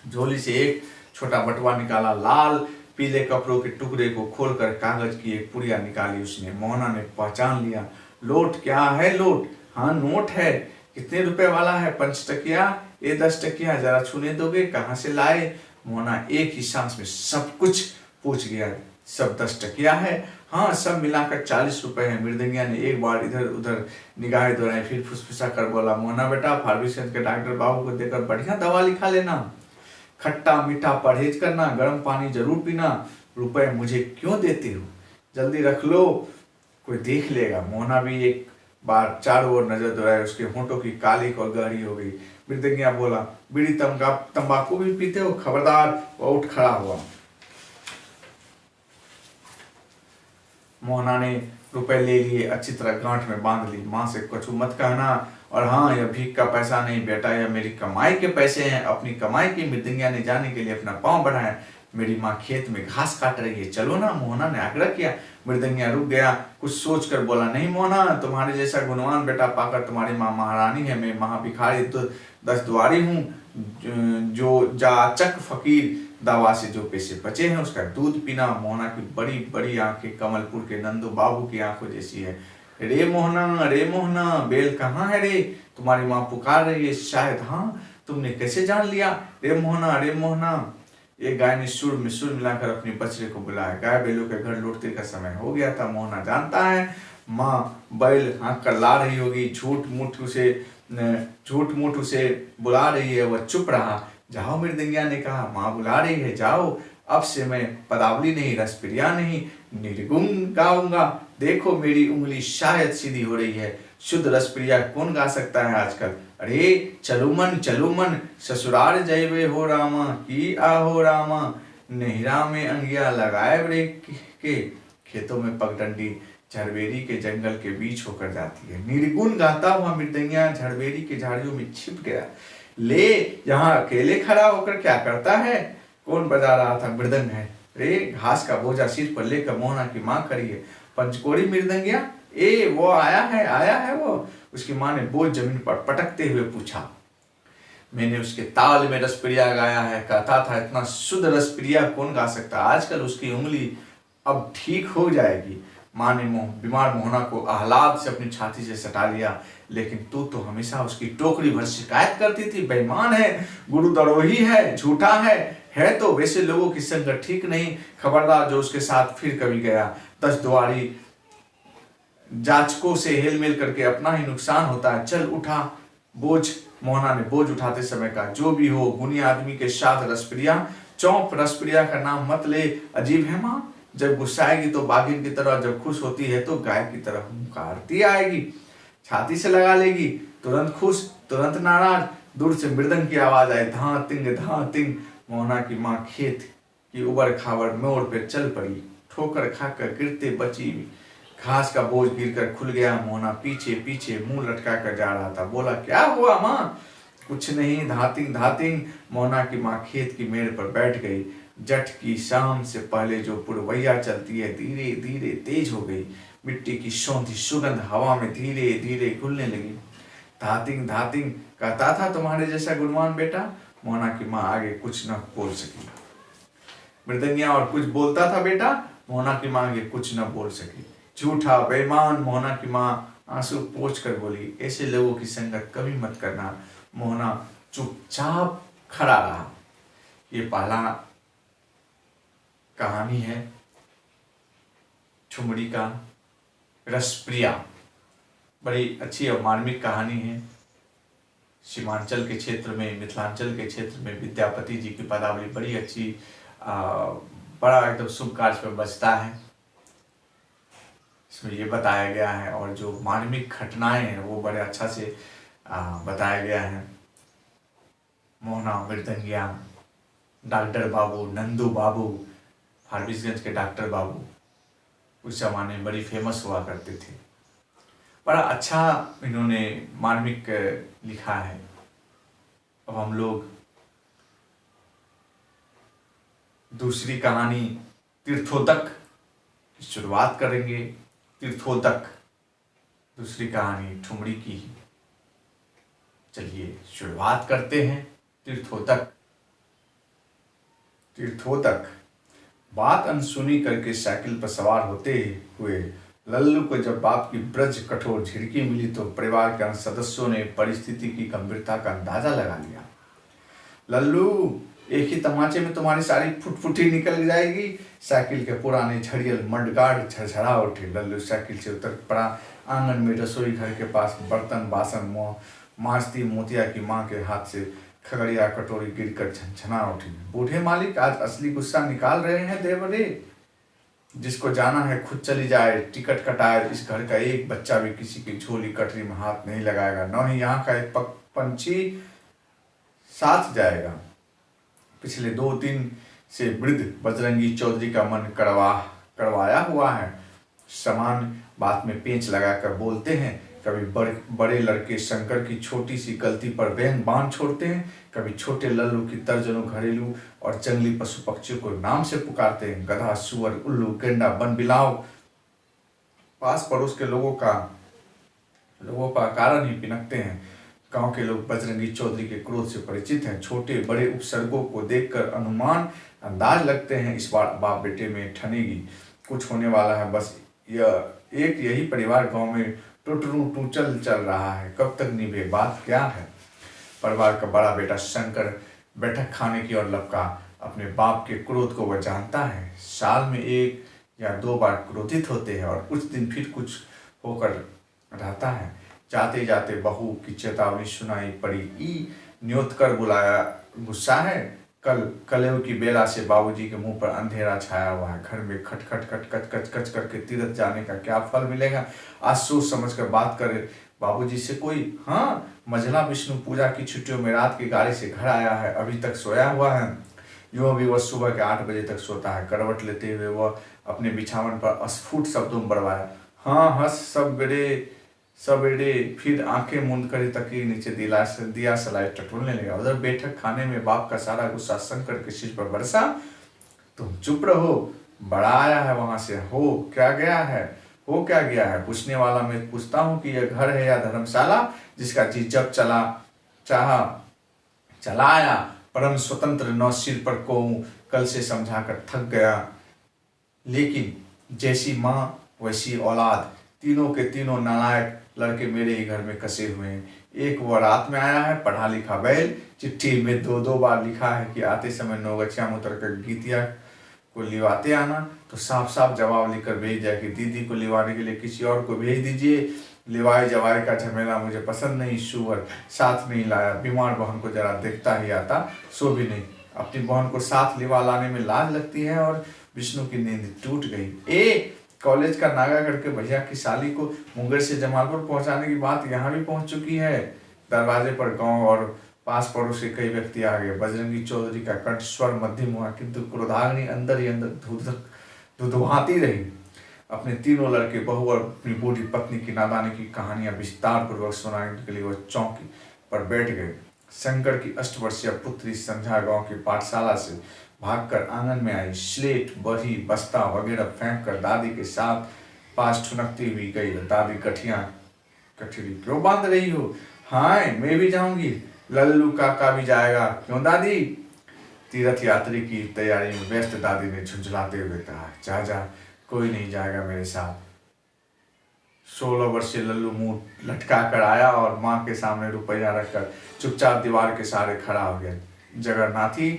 झोली से एक छोटा बटुआ निकाला। लाल पीले कपड़ों के टुकड़े को खोलकर कागज की एक पुड़िया निकाली उसने। मोहना ने पहचान लिया। लोट? क्या है लोट? हाँ, नोट है। कितने रुपए वाला है? 5 टकिया? ये 10 टकिया, जरा छूने दोगे? कहाँ से लाए? मोहना एक ही सांस में सब कुछ पूछ गया। सब 10 टकिया है? हाँ, सब मिलाकर 40 रुपए है। मृदंगिया ने एक बार इधर उधर निगाहें दौड़ाई, फिर फुसफुसा कर बोला, मोहना बेटा, फार्मेसिस्ट के डॉक्टर बाबू को देकर बढ़िया दवा लिखा लेना। खट्टा मीठा परहेज करना, गर्म पानी जरूर पीना। रुपए मुझे क्यों देते हो? जल्दी रख लो, कोई देख लेगा। मोहना भी एक बार चारों ओर नजर दौड़ाई। उसके होंठों की काली और गहरी हो गई। मृदंगिया बोला, बीड़ी तंबाकू भी पीते हो? खबरदार। वो उठ खड़ा हुआ। मोहना ने रुपए ले लिए, अच्छी तरह गांठ में बांध ली। माँ से कुछ मत कहना। और हाँ, यह भीख का पैसा नहीं बेटा, यह मेरी कमाई के पैसे हैं। अपनी कमाई की। मृदंगिया ने जाने के लिए अपना पांव बढ़ाया। मेरी माँ खेत में घास काट रही है, चलो ना, मोहना ने आग्रह किया। मृदंगिया रुक गया, कुछ सोच कर बोला, नहीं मोहना, तुम्हारे जैसा गुणवान बेटा पाकर तुम्हारी माँ महारानी है। मैं महाभिखारी तो 10 द्वारी हूँ, जो जाचक फकीर। दवा से जो पैसे बचे हैं उसका दूध पीना। मोहना की बड़ी बड़ी आंखें कमलपुर के नंदू बाबू की आंखों जैसी है। रे मोहना, बेल कहाँ है रे? तुम्हारी माँ पुकार रही है शायद। हाँ, तुमने कैसे जान लिया? रे मोहना। एक गाय ने सुर में सुर मिलाकर अपने बछड़े को बुलाया। गाय बैलों के घर लौटने का समय हो गया था। मोहना जानता है माँ बैल हाँक कर ला रही होगी। झूठ मूठ उसे बुला रही है। वह चुप रहा। जाओ, मृदंगिया ने कहा, माँ बुला रही है, जाओ। अब से मैं पदावली नहीं, रसप्रिया नहीं, निर्गुण गाऊंगा। देखो मेरी उंगली शायद सीधी हो रही है। शुद्ध रसप्रिया कौन गा सकता है आजकल? अरे चलो मन, ससुराल जयवे हो रामा, की आहो रामा। नहिरा में अंगिया लगाए ब्रेक के, खेतों में पगडंडी झड़बेरी के जंगल के बीच होकर जाती है। निर्गुण गाता हुआ मृदंगिया झड़बेरी के झाड़ियों में छिप गया। ले, यहाँ अकेले खड़ा होकर क्या करता है? कौन बजा रहा था? मृदंग है रे। घास का बोझा सिर पर लेकर मोहना की माँ खड़ी है। पंचकोड़ी मृदंगिया? वो आया है वो। उसकी माँ ने बोझ जमीन पर पटकते हुए पूछा। मैंने उसके ताल में रसप्रिया गाया है। कहता था इतना शुद्ध रसप्रिया कौन गा सकता? आजकल उसकी उंगली अब ठीक हो जाएगी। माँ ने बीमार मोहना को आह्लाद से अपनी छाती से सटा लिया। लेकिन तू तो हमेशा उसकी टोकरी भर शिकायत करती थी। बेईमान है, गुरुद्रोही है, झूठा है तो वैसे लोगों की संगत ठीक नहीं। खबरदार जो उसके साथ फिर कभी गया। 10 द्वारी जाचकों से हेलमेल करके अपना ही नुकसान होता है। चल उठा बोझ। मोहना ने बोझ उठाते समय कहा, जो भी हो, गुनी आदमी के साथ रसप्रिया। चौंप, रसप्रिया का नाम मत ले। अजीब है माँ, जब गुस्साएगी तो बागिन की तरह, जब खुश होती है तो गाय की तरह हुंकारती आएगी। छाती से लगा लेगी, तुरंत खुश, तुरंत नाराज। दूर से मृदंग की आवाज आई, धां तिंग। मोहना की माँ खेत की उबड़ खाबड़ मोड़ पर चल पड़ी। ठोकर खाकर गिरते बची। घास का बोझ गिरकर खुल गया। मोहना पीछे मुंह लटका कर जा रहा था। बोला, क्या हुआ माँ? कुछ नहीं, धातिंग। मोहना की माँ खेत की मेड़ पर बैठ गई। जट की शाम से पहले जो पुरवैया चलती है धीरे धीरे तेज हो गई। मिट्टी की सौंधी सुगंध हवा में धीरे धीरे घुलने लगी। धातिंग कहता था तुम्हारे जैसा गुणवान बेटा। मोहना की माँ आगे कुछ न बोल सकी। मृदंगिया और कुछ बोलता था बेटा? मोहना की माँ ये कुछ न बोल सकी। झूठा बेईमान मोहना की माँ आंसू पोंछ कर बोली, ऐसे लोगों की संगत कभी मत करना। मोहना चुपचाप खड़ा रहा। ये पहला कहानी है ठुमरी का रसप्रिया। बड़ी अच्छी और मार्मिक कहानी है। सीमांचल के क्षेत्र में, मिथिलांचल के क्षेत्र में विद्यापति जी की पदावली बड़ी अच्छी, बड़ा एकदम शुभ कार्य पर बचता है। इसमें ये बताया गया है और जो मार्मिक घटनाएं हैं वो बड़े अच्छा से बताया गया है। मोहना मृदंगिया, डॉक्टर बाबू, नंदू बाबू, फारबिसगंज के डॉक्टर बाबू उस जमाने में बड़ी फेमस हुआ करते थे। बड़ा अच्छा इन्होंने मार्मिक लिखा है। अब हम लोग दूसरी कहानी तीर्थोदक की शुरुआत करेंगे। तीर्थोदक दूसरी कहानी ठुमरी की। चलिए शुरुआत करते हैं। तीर्थोदक। तीर्थोदक। बात अनसुनी करके साइकिल पर सवार होते हुए लल्लू को जब बाप की ब्रज कठोर झिड़की मिली तो परिवार के अन्य सदस्यों ने परिस्थिति की गंभीरता का अंदाजा लगा लिया। लल्लू, एक ही तमाचे में तुम्हारी सारी फुटफुटी निकल जाएगी। साइकिल के पुराने झड़ियल मडगार्ड झरझरा उठे। लल्लू साइकिल से उतर पड़ा। आंगन में रसोई घर के पास बर्तन बासन मांजती मोतिया की माँ के हाथ से खगड़िया कटोरी गिरकर झनझना उठी। बूढ़े मालिक आज असली गुस्सा निकाल रहे हैं देवरे। जिसको जाना है खुद चली जाए, टिकट कटाए। इस घर का एक बच्चा भी किसी की झोली कटरी में हाथ नहीं लगाएगा, न ही यहाँ का एक पंछी साथ जाएगा। पिछले 2 दिन से वृद्ध बजरंगी चौधरी का मन कड़वाया हुआ है। समान बात में पेंच लगाकर बोलते हैं। कभी बड़े लड़के शंकर की छोटी सी गलती पर बहन बांध छोड़ते हैं, कभी छोटे लल्लू की दर्जनों घरेलू और जंगली पशु पक्षियों को नाम से पुकारते हैं। गधा, सुअर, उल्लू, गेंडा, बन बिलाव। पास पड़ोस के लोगों का कारण ही पिनकते हैं। गांव के लोग बजरंगी चौधरी के क्रोध से परिचित हैं। छोटे बड़े उपसर्गों को देखकर अंदाज लगते हैं इस बार बाप बेटे में ठनेगी कुछ होने वाला है। बस यही परिवार गांव में टूटरू चल रहा है। कब तक निभे? बात क्या है? परिवार का बड़ा बेटा शंकर बैठक खाने की ओर लपका। अपने बाप के क्रोध को वह जानता है। साल में 1 या 2 बार क्रोधित होते हैं और उस दिन फिर कुछ होकर रहता है। जाते जाते बहू की चेतावनी सुनाई पड़ी। न्योत कर बुलाया, गुस्सा है। कलेव की बेला से बाबूजी के मुंह पर अंधेरा छाया हुआ है। घर में खट खट खट कच कच कच करके तीरथ जाने का क्या फल मिलेगा? आज सोच समझ कर बात करे बाबूजी से कोई। हाँ, मझला विष्णु पूजा की छुट्टियों में रात की गाड़ी से घर आया है, अभी तक सोया हुआ है। यूं भी वह सुबह के 8 बजे तक सोता है। करवट लेते हुए वह अपने बिछावन पर अस्फुट शब्दों में बड़वाया, हाँ हंस सवेरे। फिर आंखें मूंद कर तकिए नीचे दिया सलाई टटोलने लगा। उधर बैठक खाने में बाप का सारा गुस्सा शंकर के सिर पर बरसा। तुम चुप रहो, बड़ा आया है वहां से। हो क्या गया है? पूछने वाला मैं पूछता हूँ कि यह घर है या धर्मशाला जिसका जी जब चला आया। परम स्वतंत्र न सिर पर को कल से समझाकर थक गया। लेकिन जैसी माँ वैसी औलाद, तीनों के तीनों नालायक लड़के मेरे ही घर में कसे हुए हैं। एक वो रात में आया है, पढ़ा लिखा बैल। चिट्ठी में 2 बार लिखा है कि आते समय 9 गछिया में उतर कर गीतिया को लिवाते आना। तो साफ जवाब लिखकर भेज दिया कि दीदी को लिवाने के लिए किसी और को भेज दीजिए। लिवाए जवाए का झमेला मुझे पसंद नहीं। सुअर साथ नहीं लाया। बीमार बहन को जरा देखता ही आता, सो भी नहीं। अपनी बहन को साथ लिवा लाने में लाज लगती है। और विष्णु की नींद टूट गई। कॉलेज का नागा करके भैया की साली को मुंगेर से जमालपुर पहुंचाने की बात यहाँ भी पहुंच चुकी है। दरवाजे पर गांव और पास पड़ोस के कई व्यक्ति आ गए। बजरंगी चौधरी का कंठ स्वर मध्यम हुआ, किंतु क्रोधाग्नि अंदर ही अंदर धुधुहाती रही। अपने तीनों लड़के, बहू और अपनी बूढ़ी पत्नी की नादानी की कहानियां विस्तार पूर्वक सुनाने के लिए वह चौकी पर बैठ गए। शंकर की 8 वर्षीय पुत्री संध्या गांव की पाठशाला से भागकर आंगन में आई। स्लेट, बही, बस्ता वगैरह फेंक कर दादी के साथ पास ठुनकती हुई गई। दादी कठिरी क्यों बांध रही हो? हाँ मैं भी जाऊंगी, लल्लू काका भी जाएगा। क्यों दादी? तीर्थ यात्री की तैयारी में व्यस्त दादी ने झुंझलाते हुए कहा, जा जा, कोई नहीं जाएगा मेरे साथ। 16 वर्षीय लल्लू मुंह लटका कर आया और माँ के सामने रुपया रखकर चुपचाप दीवार के सहारे खड़ा हो गया। जगन्नाथी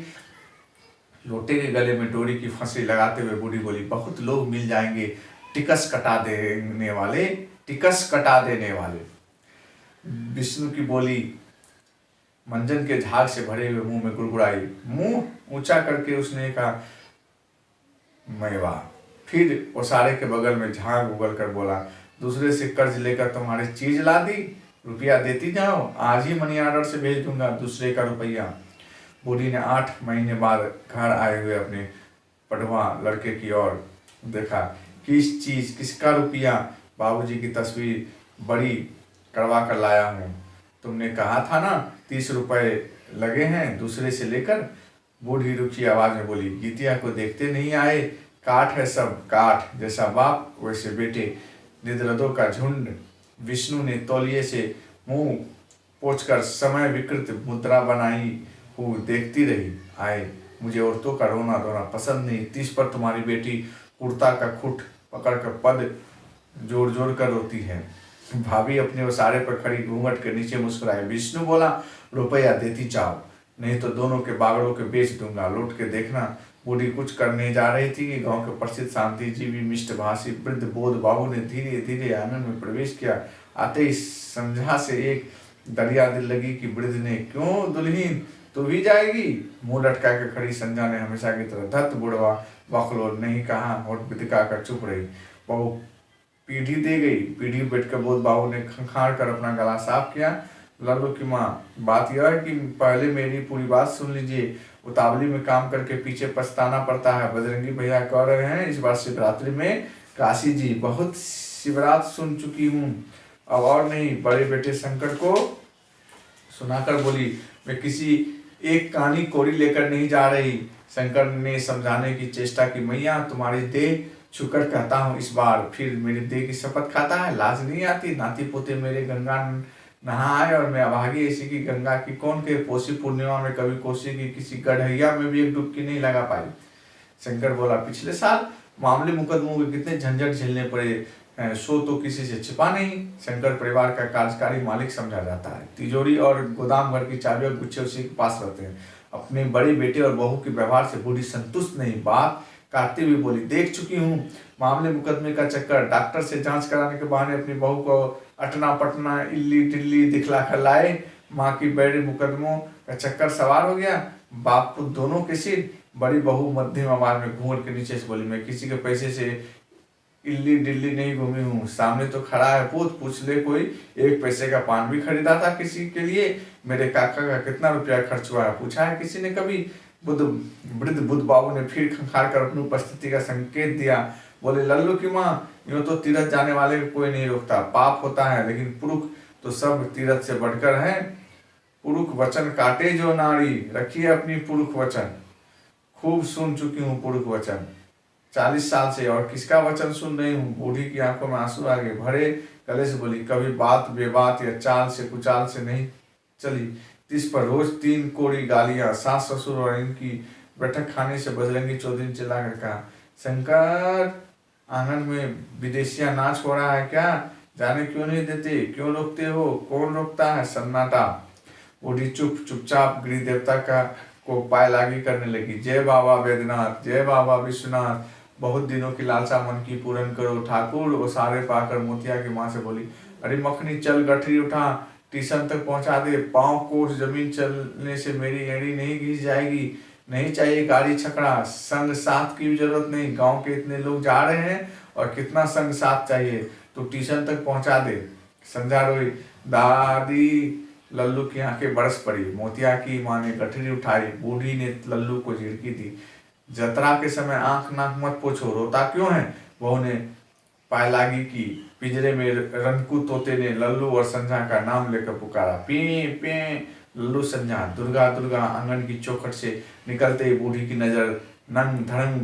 लोटे के गले में डोरी की फंसी लगाते हुए बूढ़ी बोली, बहुत लोग मिल जाएंगे टिकस कटा देने वाले, टिकस कटा देने वाले। विष्णु की बोली मंजन के झाग से भरे हुए मुंह में गुड़गुड़ाई। मुंह ऊंचा करके उसने कहा, मैवा। फिर ओसारे के बगल में झाग उगल कर बोला, दूसरे से कर्ज लेकर तुम्हारी चीज ला दी, रुपया देती जाओ, आज ही मनी ऑर्डर से भेज दूंगा दूसरे का रुपया। बूढ़ी ने 8 महीने बाद घर आए हुए अपने पढ़वा लड़के की ओर देखा। किस चीज, किसका रुपया? बाबूजी की तस्वीर बड़ी करवा कर लाया हूँ। तुमने कहा था ना 30 रुपए लगे हैं दूसरे से लेकर। बूढ़ी रुखी आवाज में बोली, गीतिया को देखते नहीं आए, काठ है सब काठ, जैसा बाप वैसे बेटे, निद्रदों का झुंड। विष्णु ने तौलिए से मुंह पोंछकर समय विकृत मुद्रा बनाई हूँ देखती रही। आए, मुझे औरतों का रोना धोना पसंद नहीं। 30 पर तुम्हारी बेटी कुर्ता का खुट पकड़ कर पद जोड़ जोड़ कर रोती है। भाभी अपने ओसारे पर खड़ी घूंघट के नीचे मुस्कुराए। विष्णु बोला, रुपया देती जाओ, नहीं तो दोनों के बागड़ों के बेच दूंगा, लौट के देखना। बूढ़ी कुछ करने जा रही थी कि गांव के प्रसिद्ध शांतिजीवी मिष्टभाषी वृद्ध बोध बाबू ने धीरे धीरे आंगन में प्रवेश किया। आते ही समझा से एक दरिया दिल लगी कि वृद्ध ने, क्यों दुल्हीन, तू भी जाएगी? मुंह लटका के खड़ी संध्या ने हमेशा की तरह धत बुढ़वा बखलो नहीं कहा, होठ बिदका कर चुप रही। बहू पीढ़ी दे गई। पीढ़ी बैठकर बोध बाबू ने खंखार कर अपना गला साफ किया। लल्लू की माँ, बात यह है कि पहले मेरी पूरी बात सुन लीजिए। उतावली में काम करके पीछे पछताना पड़ता है। बजरंगी भैया कह रहे हैं इस बार शिवरात्रि में काशी जी, बहुत शिवरात सुन चुकी हूँ, अब और नहीं। बड़े बेटे शंकर को सुनाकर बोली, मैं किसी एक कहानी कोरी लेकर नहीं जा रही। शंकर ने समझाने की चेष्टा की, मैया तुम्हारी देह छूकर कहता हूँ इस बार, फिर मेरी देह की शपथ खाता है, लाज नहीं आती? नाती पोते मेरे गंगा नहा आए और मैं अभागी ऐसी की गंगा की कौन के? पोषी पूर्णिमा में कभी कोसी की किसी गढ़ैया में भी एक डुबकी नहीं लगा पाई। शंकर बोला, पिछले साल मामले मुकदमों के कितने झंझट झेलने पड़े, सो तो किसी से छिपा नहीं। शंकर परिवार का कार्यकारी मालिक समझा जाता है। तिजोरी और गोदाम घर की चाबियां गुच्छे उसी के पास रहते हैं। अपने बड़े बेटे और बहू के व्यवहार से बूढ़ी संतुष्ट नहीं, बात काटते हुए बोली, देख चुकी हूँ मामले मुकदमे का चक्कर। डॉक्टर से जांच कराने के बहाने अपनी बहू को अटना पटना इल्ली टिल्ली दिखला कर लाए। माँ की बड़े मुकदमों का चक्कर सवार हो गया। बाप पुत दोनों के सिर। बड़ी बहू मध्यम आवाज में घूंघट के नीचे से बोली, मैं किसी के पैसे से इल्ली डिल्ली नहीं घूमी हूँ। सामने तो खड़ा है पूत, पूछ ले कोई। 1 पैसे का पान भी खरीदा था किसी के लिए? मेरे काका का कितना रुपया खर्च हुआ है, पूछा है किसी ने कभी? वृद्ध बुद्ध बाबू ने फिर खंखार कर अपनी उपस्थिति का संकेत दिया। बोले, लल्लू की माँ, यूं तो तीर्थ जाने वाले को कोई नहीं रोकता, पाप होता है, लेकिन पुरुष तो सब तीर्थ से बढ़कर है। पुरुष वचन काटे जो नारी, रखिए अपनी पुरुष वचन। खूब सुन चुकी हूँ पुरुष वचन, 40 साल से, और किसका वचन सुन रही हूँ? बूढ़ी की आंखों में आंसू आ गए। भरे गले से बोली, कभी बात बेबात या चाल से कुचाल से नहीं चली। इस पर रोज 3 कोड़ी गालियां। सास ससुर और इनकी बैठक खाने से बजरंगी चौधरी चिल्लाकर कहा, शंकर, आंगन में विदेशिया नाच हो रहा है क्या? जाने क्यों नहीं देते? क्यों रोकते हो? कौन रोकता है? सन्नाटा। बूढ़ी चुपचाप गृह देवता का को पायलागी करने लगी। जय बाबा बैद्यनाथ, जय बाबा विश्वनाथ, बहुत दिनों की लालसा मन की पूर्ण करो ठाकुर। वो सारे पाकर मोतिया की माँ से बोली, अरे मखनी चल, गठरी उठा, स्टेशन तक पहुंचा दे। पांव कोस जमीन चलने से मेरी एड़ी नहीं घिस जाएगी। नहीं चाहिए गाड़ी छकड़ा, संग साथ की भी जरूरत नहीं। गांव के इतने लोग जा रहे हैं और कितना संग साथ चाहिए, तो स्टेशन तक पहुंचा दे। संध्या रोई, दादी। लल्लू की आंखें बरस पड़ी। मोतिया की माँ ने गठरी उठाई। बूढ़ी ने लल्लू को झिड़की दी, जतरा के समय आंख नाक मत पोछो, रोता क्यों है? बहू ने पायलागी की। पिंजरे में रनकू तोते ने लल्लू और संध्या का नाम लेकर पुकारा, पी पी। लल्लू संध्या, दुर्गा दुर्गा। आंगन की चौखट से निकलते ही बूढ़ी की नजर नंग धड़ंग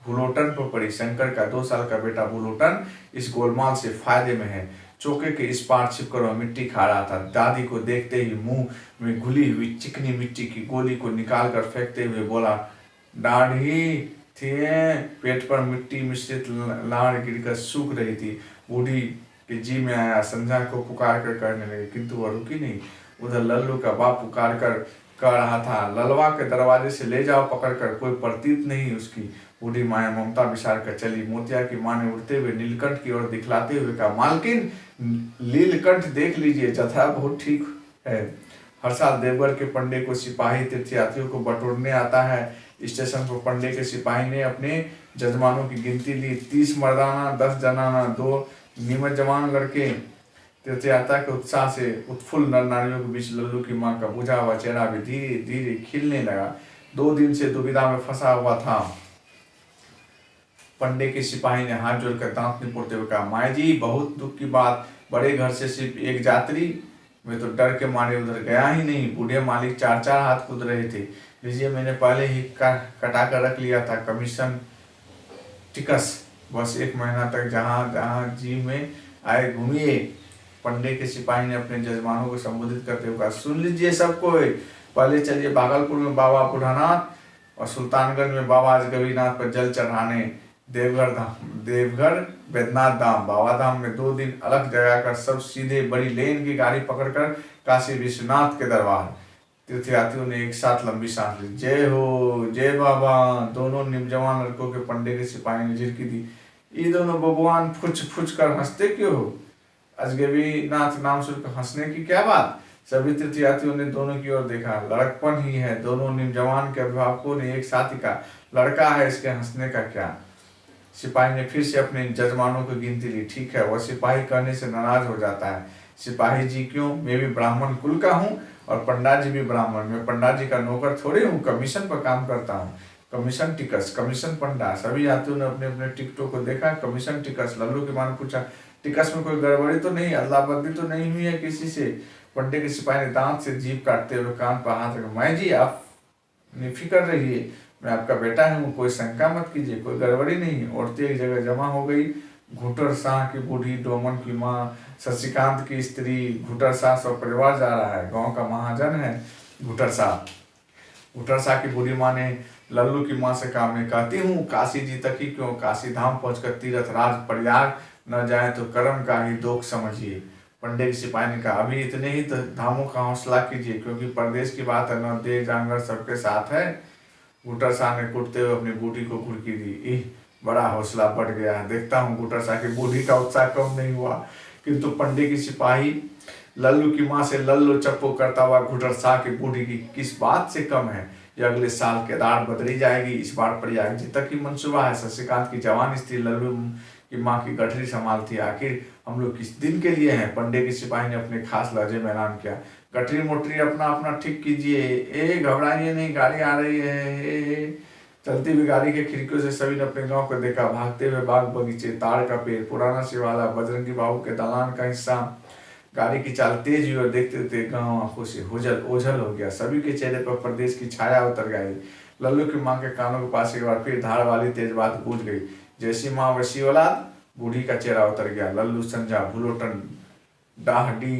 भुलोटन पर पड़ी। शंकर का 2 साल का बेटा भुलोटन इस गोलमाल से फायदे में है। चौके के इस पार छिपकर वह मिट्टी खा रहा था। दादी को देखते ही मुंह में घुली हुई चिकनी मिट्टी की गोली को निकाल कर फेंकते हुए बोला, दाढ़ी थी। पेट पर मिट्टी मिश्रित लाड़ गिरकर सूख रही थी। बूढ़ी के जी में आया, संध्या को पुकार कर करने लगे, किंतु वह रुकी नहीं। उधर लल्लू का बाप पुकार कर कह रहा था, ललवा के दरवाजे से ले जाओ पकड़ कर, कोई प्रतीत नहीं उसकी। बूढ़ी माया ममता विचार कर चली। मोतिया की माँ ने उड़ते हुए नीलकंठ की ओर दिखलाते हुए कहा, मालकिन नीलकंठ देख लीजिए, जथा बहुत ठीक है। हर साल देवगढ़ के पंडे को सिपाही तीर्थयात्रियों को बटोरने आता है। स्टेशन पर पंडे के सिपाही ने अपने जजमानों की गिनती ली। 30 मर्दाना, 10 जनाना, 2 नीमच जवान लड़के। तीर्थयात्रा के उत्साह से उत्फुल्ल नर नारियों के बीच लल्लू की माँ का बुझा हुआ चेहरा भी धीरे धीरे खिलने लगा। 2 दिन से दुविधा में फंसा हुआ था। पंडे के सिपाही ने हाथ जोड़कर दांत निपोड़ते हुए कहा, माई जी बहुत दुख की बात, बड़े घर से सिर्फ एक यात्री, मैं तो डर के मारे उधर गया ही नहीं। बूढ़े मालिक 4-4 हाथ कूद रहे थे। लीजिए, मैंने पहले ही कटा कर रख लिया था कमीशन टिकस, बस 1 महीना तक जहाँ जहाँ जी में आए घूमिए। पंडे के सिपाही ने अपने जजमानों को संबोधित करते हुए कहा, सुन लीजिए सबको, पहले चलिए भागलपुर में बाबा बुढ़ानाथ और सुल्तानगंज में बाबा अजगबीनाथ पर जल चढ़ाने। देवघर बैद्यनाथ धाम, बाबा धाम में 2 दिन अलग जगा कर सब सीधे बड़ी लेन की गाड़ी पकड़कर काशी विश्वनाथ के दरबार। तीर्थयात्रियों ने एक साथ लंबी सांस ली। जय हो, जय बाबा। दोनों निमजवान लड़कों के पंडे के सिपाही ने झिड़की दी, ये दोनों भगवान फुच फुच कर हंसते क्यों हो? अजगबीनाथ नाम सुनकर हंसने की क्या बात? सभी तीर्थयात्रियों ने दोनों की ओर देखा। लड़कपन ही है। दोनों निमजवान के अभिभावकों ने एक साथ ही कहा, लड़का है, इसके हंसने का क्या? सिपाही ने फिर से अपने जजमानों की गिनती ली। ठीक है, वह सिपाही कहने से नाराज हो जाता है। सिपाही जी क्यों, मैं भी ब्राह्मण कुल का हूँ और पंडा जी भी ब्राह्मण। मैं पंडा जी का नौकर थोड़े हूँ, कमीशन पर काम करता हूँ। कमीशन टिकस, कमीशन पंडा। सभी यात्रियों ने अपने अपने टिकटों को देखा। कमीशन टिकस। लल्लू की मां ने पूछा, टिकस में कोई गड़बड़ी तो नहीं, अदला बदली तो नहीं हुई है किसी से? पंडे के सिपाही ने दांत से जीभ काटते हुए कान पर हाथ रखा, माई जी आप निफिक्र रहिए, मैं आपका बेटा हूँ, कोई शंका मत कीजिए, कोई गड़बड़ी नहीं। औरतें एक जगह जमा हो गई। घुटर शाह की बूढ़ी, डोमन की माँ, शशिकांत की स्त्री। घुटर शाह सब परिवार जा रहा है, गांव का महाजन है घुटर शाह। घुटर शाह की बूढ़ी माँ ने लल्लू की माँ से कहा, मैं कहती हूँ काशी जी तक ही क्यों, काशी धाम पहुंचकर तीर्थ राज प्रयाग न जाए तो कर्म का ही दोष समझिए। पंडे के सिपाही ने कहा, अभी इतने ही धामों का हौसला कीजिए, क्योंकि परदेश की बात है, न देर जानवर सबके साथ है। घुटर शाह ने कुटते हुए अपनी बूढ़ी को घुड़की दी। बड़ा हौसला बढ़ गया है। देखता हूँ घुटर शाह की बूढ़ी का उत्साह कम नहीं हुआ। किंतु पंडे की सिपाही लल्लू की माँ से लल्लो चप्पो करता हुआ घुटर शाह की बूढ़ी की किस बात से कम है? ये अगले साल केदार बदली जाएगी, इस बार प्रयाग जी तक की मंसूबा है। शशिकांत की जवान स्त्री लल्लू की माँ की गठरी संभालती है। आखिर हम लोग किस दिन के लिए हैं? पंडे के सिपाही ने अपने खास लहजे में ऐलान किया। गठरी मोटरी अपना अपना ठीक कीजिए, घबराइए नहीं, गाड़ी आ रही है। चलती हुई गाड़ी के खिड़कियों से सभी ने अपने गांव को देखा। भागते हुए बाग बगीचे, ताड़ का पेड़, पुराना शिवाला, बजरंगी बाबू के दालान का हिस्सा। गाड़ी की चाल तेज हुई और देखते देखते गांव आंखों से ओझल हो गया। सभी के चेहरे पर परदेश की छाया उतर गई। लल्लू की माँ के कानों के पास एक बार फिर धार वाली तेज बात गूंज गई, जैसी माँ वैसी औलाद। बूढ़ी का चेहरा उतर गया। लल्लू, संजा, भूलोटन, डाहडी,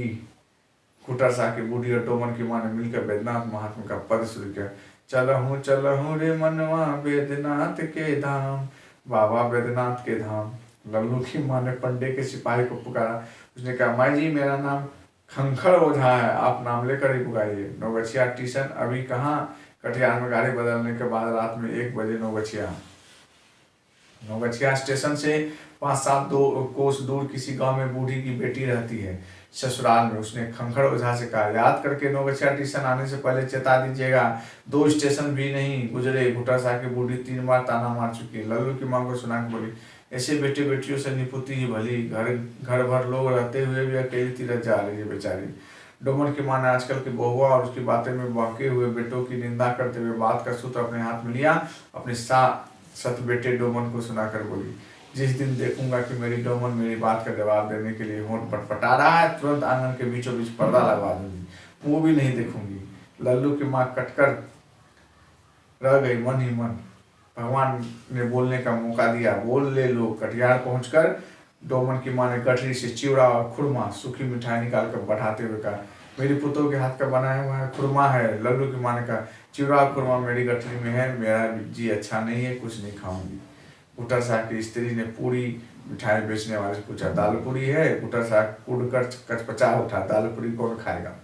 घुटर शाह की बूढ़ी और डोमन की माँ ने मिलकर बैद्यनाथ महात्मा का पद शुरू किया। चलहूँ रे मनवा बैद्यनाथ के धाम, बाबा बैद्यनाथ के धाम। लल्लू की माँ ने पंडे के सिपाही को पुकारा। उसने कहा, माई जी मेरा नाम खंखर ओझा है, आप नाम लेकर ही पुकारिए। नौगछिया स्टेशन अभी कहाँ? कटिहार में गाड़ी बदलने के बाद रात में 1 बजे नौगछिया स्टेशन से 5-7 कोस दूर किसी गांव में बूढ़ी की बेटी रहती है, ससुराल में। उसने खंखर ओझा से कहा, याद करके नौगछिया स्टेशन आने से पहले चेता दीजिएगा। 2 स्टेशन भी नहीं गुजरे, घुटर शाह की बूढ़ी 3 बार ताना मार चुकी है। लल्लू की माँ को सुना के बोली, ऐसे बेटे बेटियों से निपुती ही भली, घर भर लोग रहते हुए भी अकेली तीरथ जा रही है बेचारी। डोमन की माँ ने आजकल की बहुआ और उसकी बातें में बहके हुए बेटों की निंदा करते हुए बात का सूत्र अपने हाथ में लिया। अपने सत बेटे डोमन को सुनाकर बोली, जिस दिन देखूंगा कि मेरी डोमन मेरी बात का जवाब देने के लिए होंठ पटपटा रहा है, तुरंत आंगन के बीचों बीच पर्दा लगवा दूंगी, वो भी नहीं देखूंगी। लल्लू की माँ कटकर रह गई मन ही मन। भगवान ने बोलने का मौका दिया, बोल ले लो। कटिहार पहुंचकर डोमन की माँ ने गठरी से चिवड़ा और खुरमा सूखी मिठाई निकाल कर बढ़ाते हुए कहा, मेरी पुतों के हाथ का बनाया हुआ है खुरमा है। लल्लू की माँ ने कहा, चिवड़ा और खुरमा मेरी गठरी में है, मेरा जी अच्छा नहीं है, कुछ नहीं खाऊंगी। बुटर साहब की स्त्री ने पूरी मिठाई बेचने वाले से पूछा, दाल पूरी है? बुटर साहब कूद कर कचपचा उठा, दाल पूरी कौन खाएगा।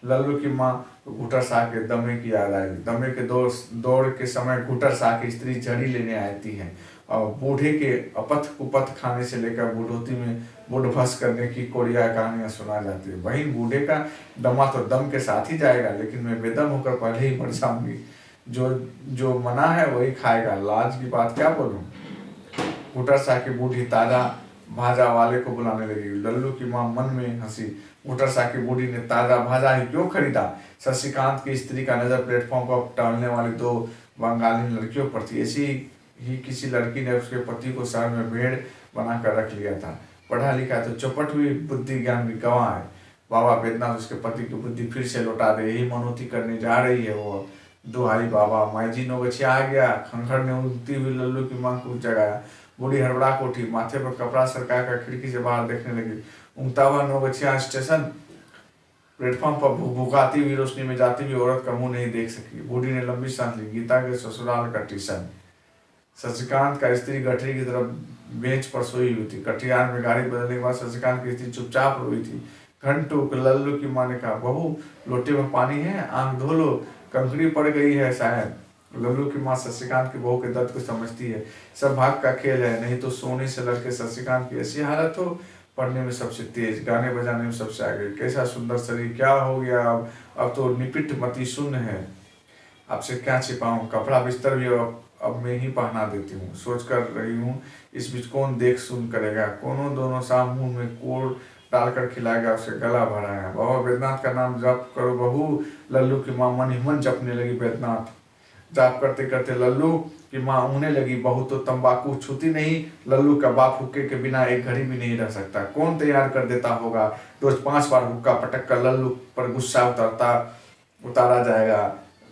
लल्लू की माँ घुटर शाह के दमे की याद आई। दमे के दौड़ के समय घुटर शाह की स्त्री झड़ी लेने आती है और बूढ़े के अपथ कुपथ खाने से लेकर बूढ़ोती में बुढ़भस करने की कोरिया कहानियां सुना जाती है। वहीं बूढ़े का दमा तो दम के साथ ही जाएगा, लेकिन मैं बेदम होकर पहले ही मर जाऊंगी। जो जो मना है वही खाएगा, लाज की बात क्या बोलूं। घुटर शाह की बूढ़ी ताजा भाजा वाले को बुलाने लगी। लल्लू की माँ मन में हंसी। घुटर शाह की बूढ़ी ने ताजा भाजा ही क्यों खरीदा। शशिकांत की स्त्री का नजर प्लेटफॉर्म पर टहलने वाली दो बंगाली लड़कियों पर थी। ऐसी ही किसी लड़की ने उसके पति को शहर में भेड़ बनाकर रख लिया था। पढ़ा लिखा तो चौपट हुई, बुद्धि ज्ञान भी गंवा है। बाबा बैद्यनाथ उसके पति की बुद्धि फिर से लौटा दे, यही मनोती करने जा रही है वो। दुहाई बाबा, माईजी नौगछिया आ गया। खंखर ने उगती हुई लल्लू की माँ को जगाया। बूढ़ी हड़बड़ा को उठी, माथे पर कपड़ा सरका कर खिड़की से बाहर देखने लगी। उगता हुआ नौगछिया स्टेशन प्लेटफॉर्म पर भुकाती हुई रोशनी में जाती हुई औरत का मुंह नहीं देख सकी। बूढ़ी ने लंबी सांस ली। गीता के ससुराल का स्टेशन। शशिकांत का स्त्री गठरी की तरफ बेंच पर सोई हुई थी। कटियार में गाड़ी बदलने के बाद शशिकांत की स्त्री चुपचाप रोई थी। घंटों लल्लू की माँ ने कहा, बहू लोटे में पानी है, आंख धो लो, कंकड़ी पड़ गई है शायद। लल्लू की माँ शशिकांत की बहू के दर्द को समझती है। सब भाग का खेल है, नहीं तो सोने से लड़के शशिकांत की ऐसी हालत हो। पढ़ने में सबसे तेज, गाने बजाने में सबसे आगे, कैसा सुंदर शरीर, क्या हो गया अब तो निपिट मती शून्य है। आपसे क्या छिपाऊं, कपड़ा बिस्तर भी अब मैं ही पहना देती हूँ। सोच कर रही हूँ इस बीच कौन देख सुन करेगा। कोनो दोनों शाम मुंह में कोड़ डालकर खिलाएगा, उसे गला भरा है। बाबा बैद्यनाथ का नाम जप करो बहू। लल्लू की माँ मन ही मन जपने लगी बैद्यनाथ। जाप करते करते लल्लू की माँ ऊँगने लगी, बहू तो तंबाकू छूती नहीं। लल्लू का बाप हुक्के के बिना एक घड़ी भी नहीं रह सकता। कौन तैयार कर देता होगा। रोज 5 बार हुक्का पटक कर लल्लू पर गुस्सा उतारा जाएगा।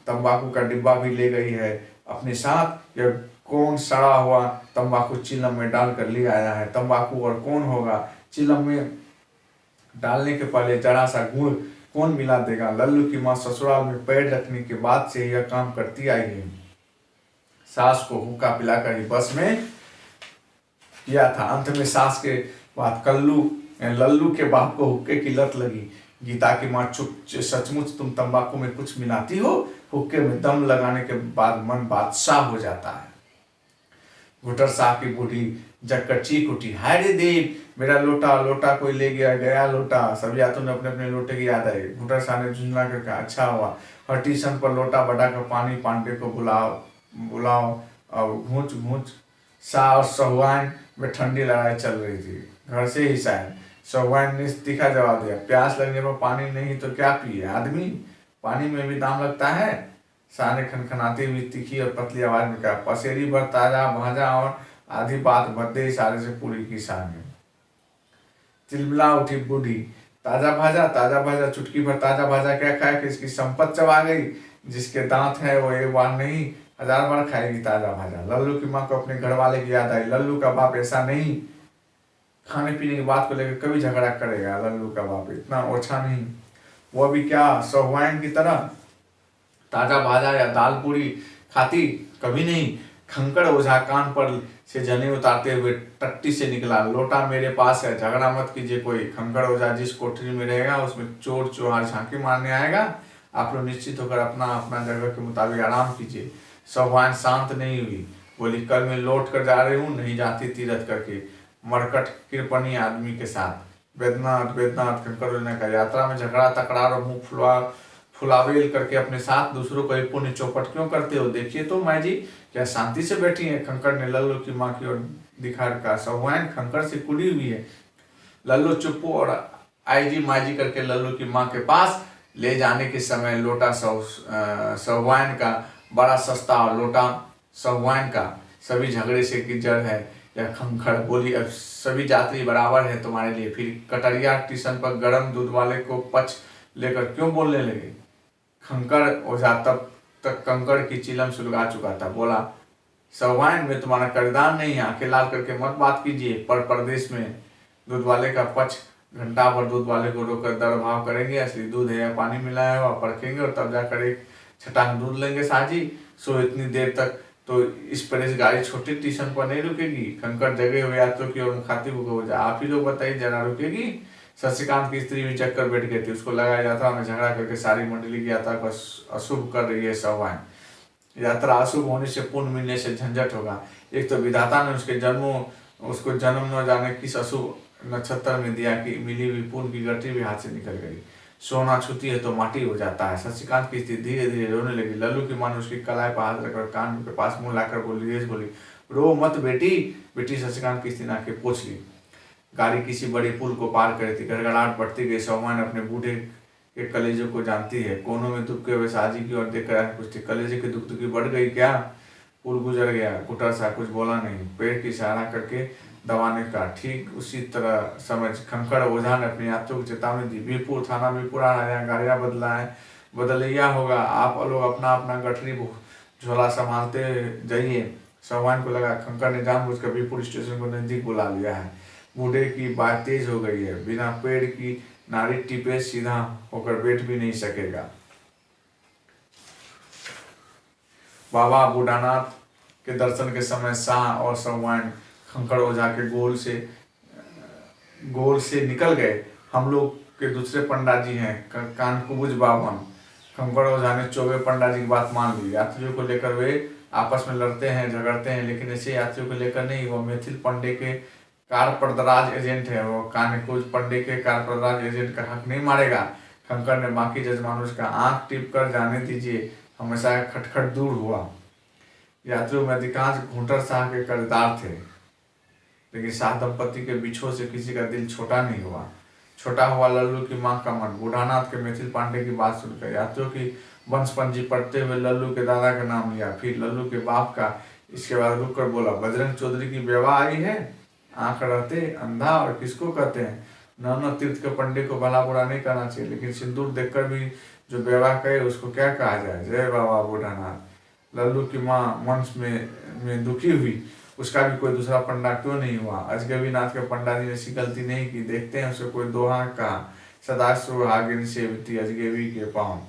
तंबाकू का डिब्बा भी ले गई है अपने साथ। यह कौन सड़ा हुआ तंबाकू चिलम में डालकर ले आया है। तंबाकू और कौन होगा। चिलम में डालने के पहले जरा सा गुड़ कौन मिला देगा। लल्लू की माँ ससुराल में पैर रखने के बाद से यह काम करती आई है। सास को हुक्का पिलाकर ही बस में किया था। अंत में सास के बाद लल्लू के बाप को हुक्के की लत लगी। गीता की माँ चुप, सचमुच तुम तंबाकू में कुछ मिलाती हो। हुक्के में दम लगाने के बाद मन बादशाह हो जाता है। घुटर शाह की बूढ़ी जगकर चीख उठी, हाय रे देव, मेरा लोटा, लोटा कोई ले गया लोटा। सभी आतों ने अपने अपने लोटे की याद आई। घुटर शाह ने झुंझला कर कहा, अच्छा हुआ हर टीशन पर लोटा बढ़ाकर पानी पांडे को बुलाओ। अब घूंच घूंच शाह और सहुआन में ठंडी लड़ाई चल रही थी। घर से ही शायद। सहुआन ने तीखा जवाब दिया, प्यास लगने पर पानी नहीं तो क्या पिए आदमी, पानी में भी दाम लगता है। शाह ने खनखनाती हुई तीखी और पतली आवाज में कहा, पसेरी भर ताजा भाजा और आधी बात भद्दे इशारे से पूरी की शाह ने। तिलमिला उठी बूढ़ी, ताजा भाजा, चुटकी भर ताजा भाजा क्या खाए कि इसकी संपत्ति चबा गई। जिसके दांत है वो एक बार नहीं 1000 बार खाएगी ताजा भाजा। लल्लू की माँ को अपने घर वाले की याद आई। लल्लू का बाप ऐसा नहीं, खाने पीने की बात को लेकर कभी झगड़ा करेगा। लल्लू का बाप इतना ओछा नहीं, वो भी क्या सहुआन की तरह ताजा भाजा या दाल पूरी खाती, कभी नहीं। खंकड़ ओझा कान पर से जने उतारते हुए टट्टी से निकला, लोटा मेरे पास है, झगड़ा मत कीजिए कोई। खंकड़ ओझा जिस कोठरी में रहेगा उसमें चोर चौहार झांकी मारने आएगा। आप लोग निश्चित होकर अपना अपना जगह के मुताबिक आराम कीजिए। सहुआन शांत नहीं हुई, बोली, कल मैं लौट कर जा रही हूँ, नहीं जाती तीरथ करके मरकट कृपणी आदमी के साथ। बैद्यनाथ खंकड़ ने कहा, यात्रा में झगड़ा तकरार और मुंह फुलावेल करके अपने साथ दूसरों को एक पुण्य चौपट क्यों करते हो। देखिए तो माँ जी क्या शांति से बैठी है। खंकड़ ने लल्लू की माँ की ओर दिखा कहा, सहुआन खंकड़ से कुड़ी हुई है। लल्लू चुप और आईजी माजी करके लल्लू की माँ के पास ले जाने के समय लोटा सहुआन का बड़ा सस्ता और लोटा सहुआन का सभी झगड़े से की जड़ है। या खंखड़ बोली, अब सभी यात्री बराबर है तुम्हारे लिए। फिर कटरिया स्टेशन पर गर्म दूध वाले को पच लेकर क्यों बोलने लगे। खंकड़ ओझा तब तक कंकड़ की चिलम सुलगा चुका था। बोला, सवाइन में तुम्हारा करदान नहीं है, आंखें लाल करके मत बात कीजिए। पर परदेश में दूध वाले का पक्ष घंटा भर दूध वाले को रोकर दर भाव करेंगे, असली दूध है या पानी मिलाया हुआ परखेंगे और तब जाकर एक छटांग दूध लेंगे साजी। सो इतनी देर तक तो इस प्रेस गाड़ी छोटी स्टेशन पर नहीं रुकेगी। कंकड़ जगे हुए यात्रियों की और मुखातिब को आप ही लोग बताइए, जरा रुकेगी? शशिकांत की स्त्री भी चक्कर बैठ गई थी। उसको लगा यात्रा में झगड़ा करके सारी मंडली की यात्रा को अशुभ कर रही है सवाइन। यात्रा अशुभ होने से पुण्य मिलने से झंझट होगा। एक तो विधाता ने उसको जन्म न जाने किस अशुभ नक्षत्र में दिया कि मिली हुई पुण्य की गठरी भी हाथ से निकल गई। सोना छूती है तो माटी हो जाता है। शशिकांत की स्थिति धीरे धीरे रोने लगी। लल्लू की मां ने उसकी कलाई पर हाथ रखकर कान के पास मुंह लाकर बोली, रो मत बेटी। बेटी शशिकांत की स्त्री आंखें पोंछ ली। गाड़ी किसी बड़े पुल को पार कर थी। गड़गड़ाहट बढ़ती गई। सौमान अपने बूढ़े के कलेजे को जानती है। कोनों में दुख के हुए साजी की ओर देखकर पूछती, कलेजे की दुख दुखी बढ़ गई क्या? पुल गुजर गया। कुटर सा कुछ बोला नहीं, पेड़ की सहारा करके दबाने का। ठीक उसी तरह समझ खंखड़ ओझा ने अपने यात्रियों को चेतावनी दी, बीरपुर थाना भी पुराना है, गाड़ियाँ बदला है, बदलैया होगा। आप लोग अपना अपना गठरी झोला संभालते जाइए। सौवान को लगा खंखड़ ने जानबूझकर बीरपुर स्टेशन को नजदीक बुला लिया है। बूढ़े की बात तेज हो गई है। बिना पेड़ की नारी टिपे सीधा होकर बैठ भी नहीं सकेगा। बाबा बूढ़ानाथ के दर्शन के समय शाह और सौवान खंखड़ ओझा के गोल से निकल गए। हम लोग के दूसरे पंडा जी हैं कानकुबुज बावन। खंखड़ ओझा ने चौबे पंडा जी की बात मान ली। यात्रियों को लेकर वे आपस में लड़ते हैं झगड़ते हैं, लेकिन ऐसे यात्रियों को लेकर नहीं। वो मैथिल पंडे के कारप्रदराज एजेंट है। वो कानकुज पंडे के कारप्रदराज एजेंट का हक नहीं मारेगा। खंखड़ ने बाकी जजमानों का आंख टिप कर जाने दीजिए। हमेशा खटखट दूर हुआ। यात्रियों में अधिकांश घूंटर शाह के कर्जदार थे, लेकिन शाह दंपति के बिछोह से किसी का दिल छोटा नहीं हुआ। छोटा हुआ लल्लू की मां का मन। बूढ़ानाथ के मैथिल पांडे की बात सुनकर यात्रियों की वंशपंजी पढ़ते हुए लल्लू के दादा का नाम लिया, फिर लल्लू के बाप का। इसके बाद रुक कर बोला, बजरंग चौधरी की बेवा आई है। आंख रहते अंधा और किसको कहते हैं? नाना तीर्थ के पंडे को भला बुरा नहीं करना चाहिए, लेकिन सिंदूर देखकर भी जो बेवा कहे उसको क्या कहा जाए? जय बाबा बूढ़ानाथ। लल्लू की माँ मन में दुखी हुई। उसका भी कोई दूसरा पंडा क्यों नहीं हुआ? अजगबीनाथ के पंडा जी ने ऐसी गलती नहीं की। देखते हैं उसे कोई दोहा कहा, सदा सुहागिन सेवती अजगबी के पाँव।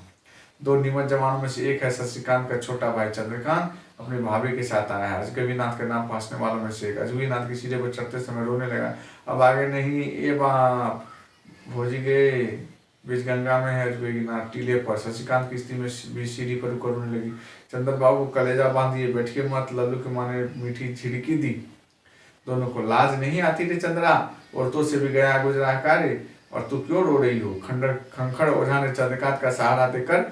दो निमत जवानों में से एक है शशिकांत का छोटा भाई चंद्रकांत, अपनी भाभी के साथ आया है। अजगबीनाथ का नाम फांसने वालों में से एक। अजगबीनाथ के सिरे पर चढ़ते समय रोने लगा, अब आगे नहीं ए बाप, भोजी गए बीच गंगा में है अजगबीनाथ टीले पर। शशिकांत की स्त्री में भी सीढ़ी पर रुकर रोने लगी। चंद्र बाबू कलेजा बांधिए, बैठिए मत। लल्लू की माँ ने मीठी झिड़की दी। दोनों को लाज नहीं आती रे चंद्रा, औरतों से भी गया गुजरा कार्य, और तू क्यों रो रही हो? खंखड़ ओझा ने चंद्रकांत का सहारा देकर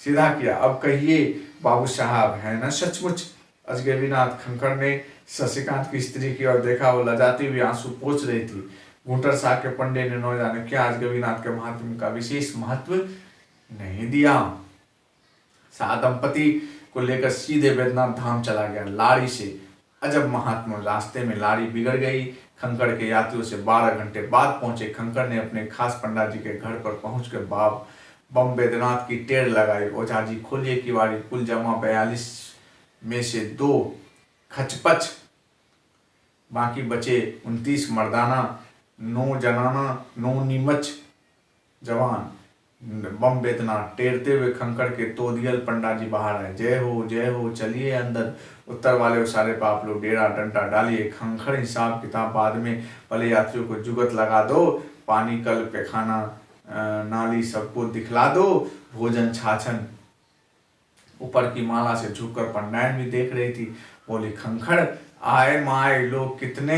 सीधा किया। अब कहिए बाबू साहब, है ना सचमुच? अजगबीनाथ खंखड़ ने शशिकांत की स्त्री की ओर देखा। वो लजाती हुई आंसू पोंछ रही थी। घूंटर शाह के पंडे ने न जाने क्या अजगबीनाथ के महात्म्य का विशेष महत्व नहीं दिया। शाह दंपति को लेकर सीधे बैद्यनाथ धाम चला गया लाड़ी से। अजब महात्मा। रास्ते में लाड़ी बिगड़ गई। खंखड़ के यात्रियों से 12 घंटे बाद पहुंचे। खंखड़ ने अपने खास पंडा जी के घर पर पहुंचकर बम बैद्यनाथ की टेढ़ लगाई। ओझा जी खोलिए किवाड़ी। कुल जमा 42 में से 2 खचपच, बाकी बचे 29 मर्दाना, 9 जनाना, 9 नीमच जवान। बम बैद्यनाथ टेरते हुए खंखड़ के तोदियल पंडा जी बाहर आए। जय हो, चलिए अंदर। उत्तर वाले उसारे पर आप लोग डेरा डंडा डालिए। खंखड़ हिसाब किताब बाद में, पहले यात्रियों को जुगत लगा दो। पानी कल पैखाना नाली सबको दिखला दो। भोजन छाछन। ऊपर की माला से झुककर पंडायन भी देख रही थी। बोली, खंखड़ आए माए लोग कितने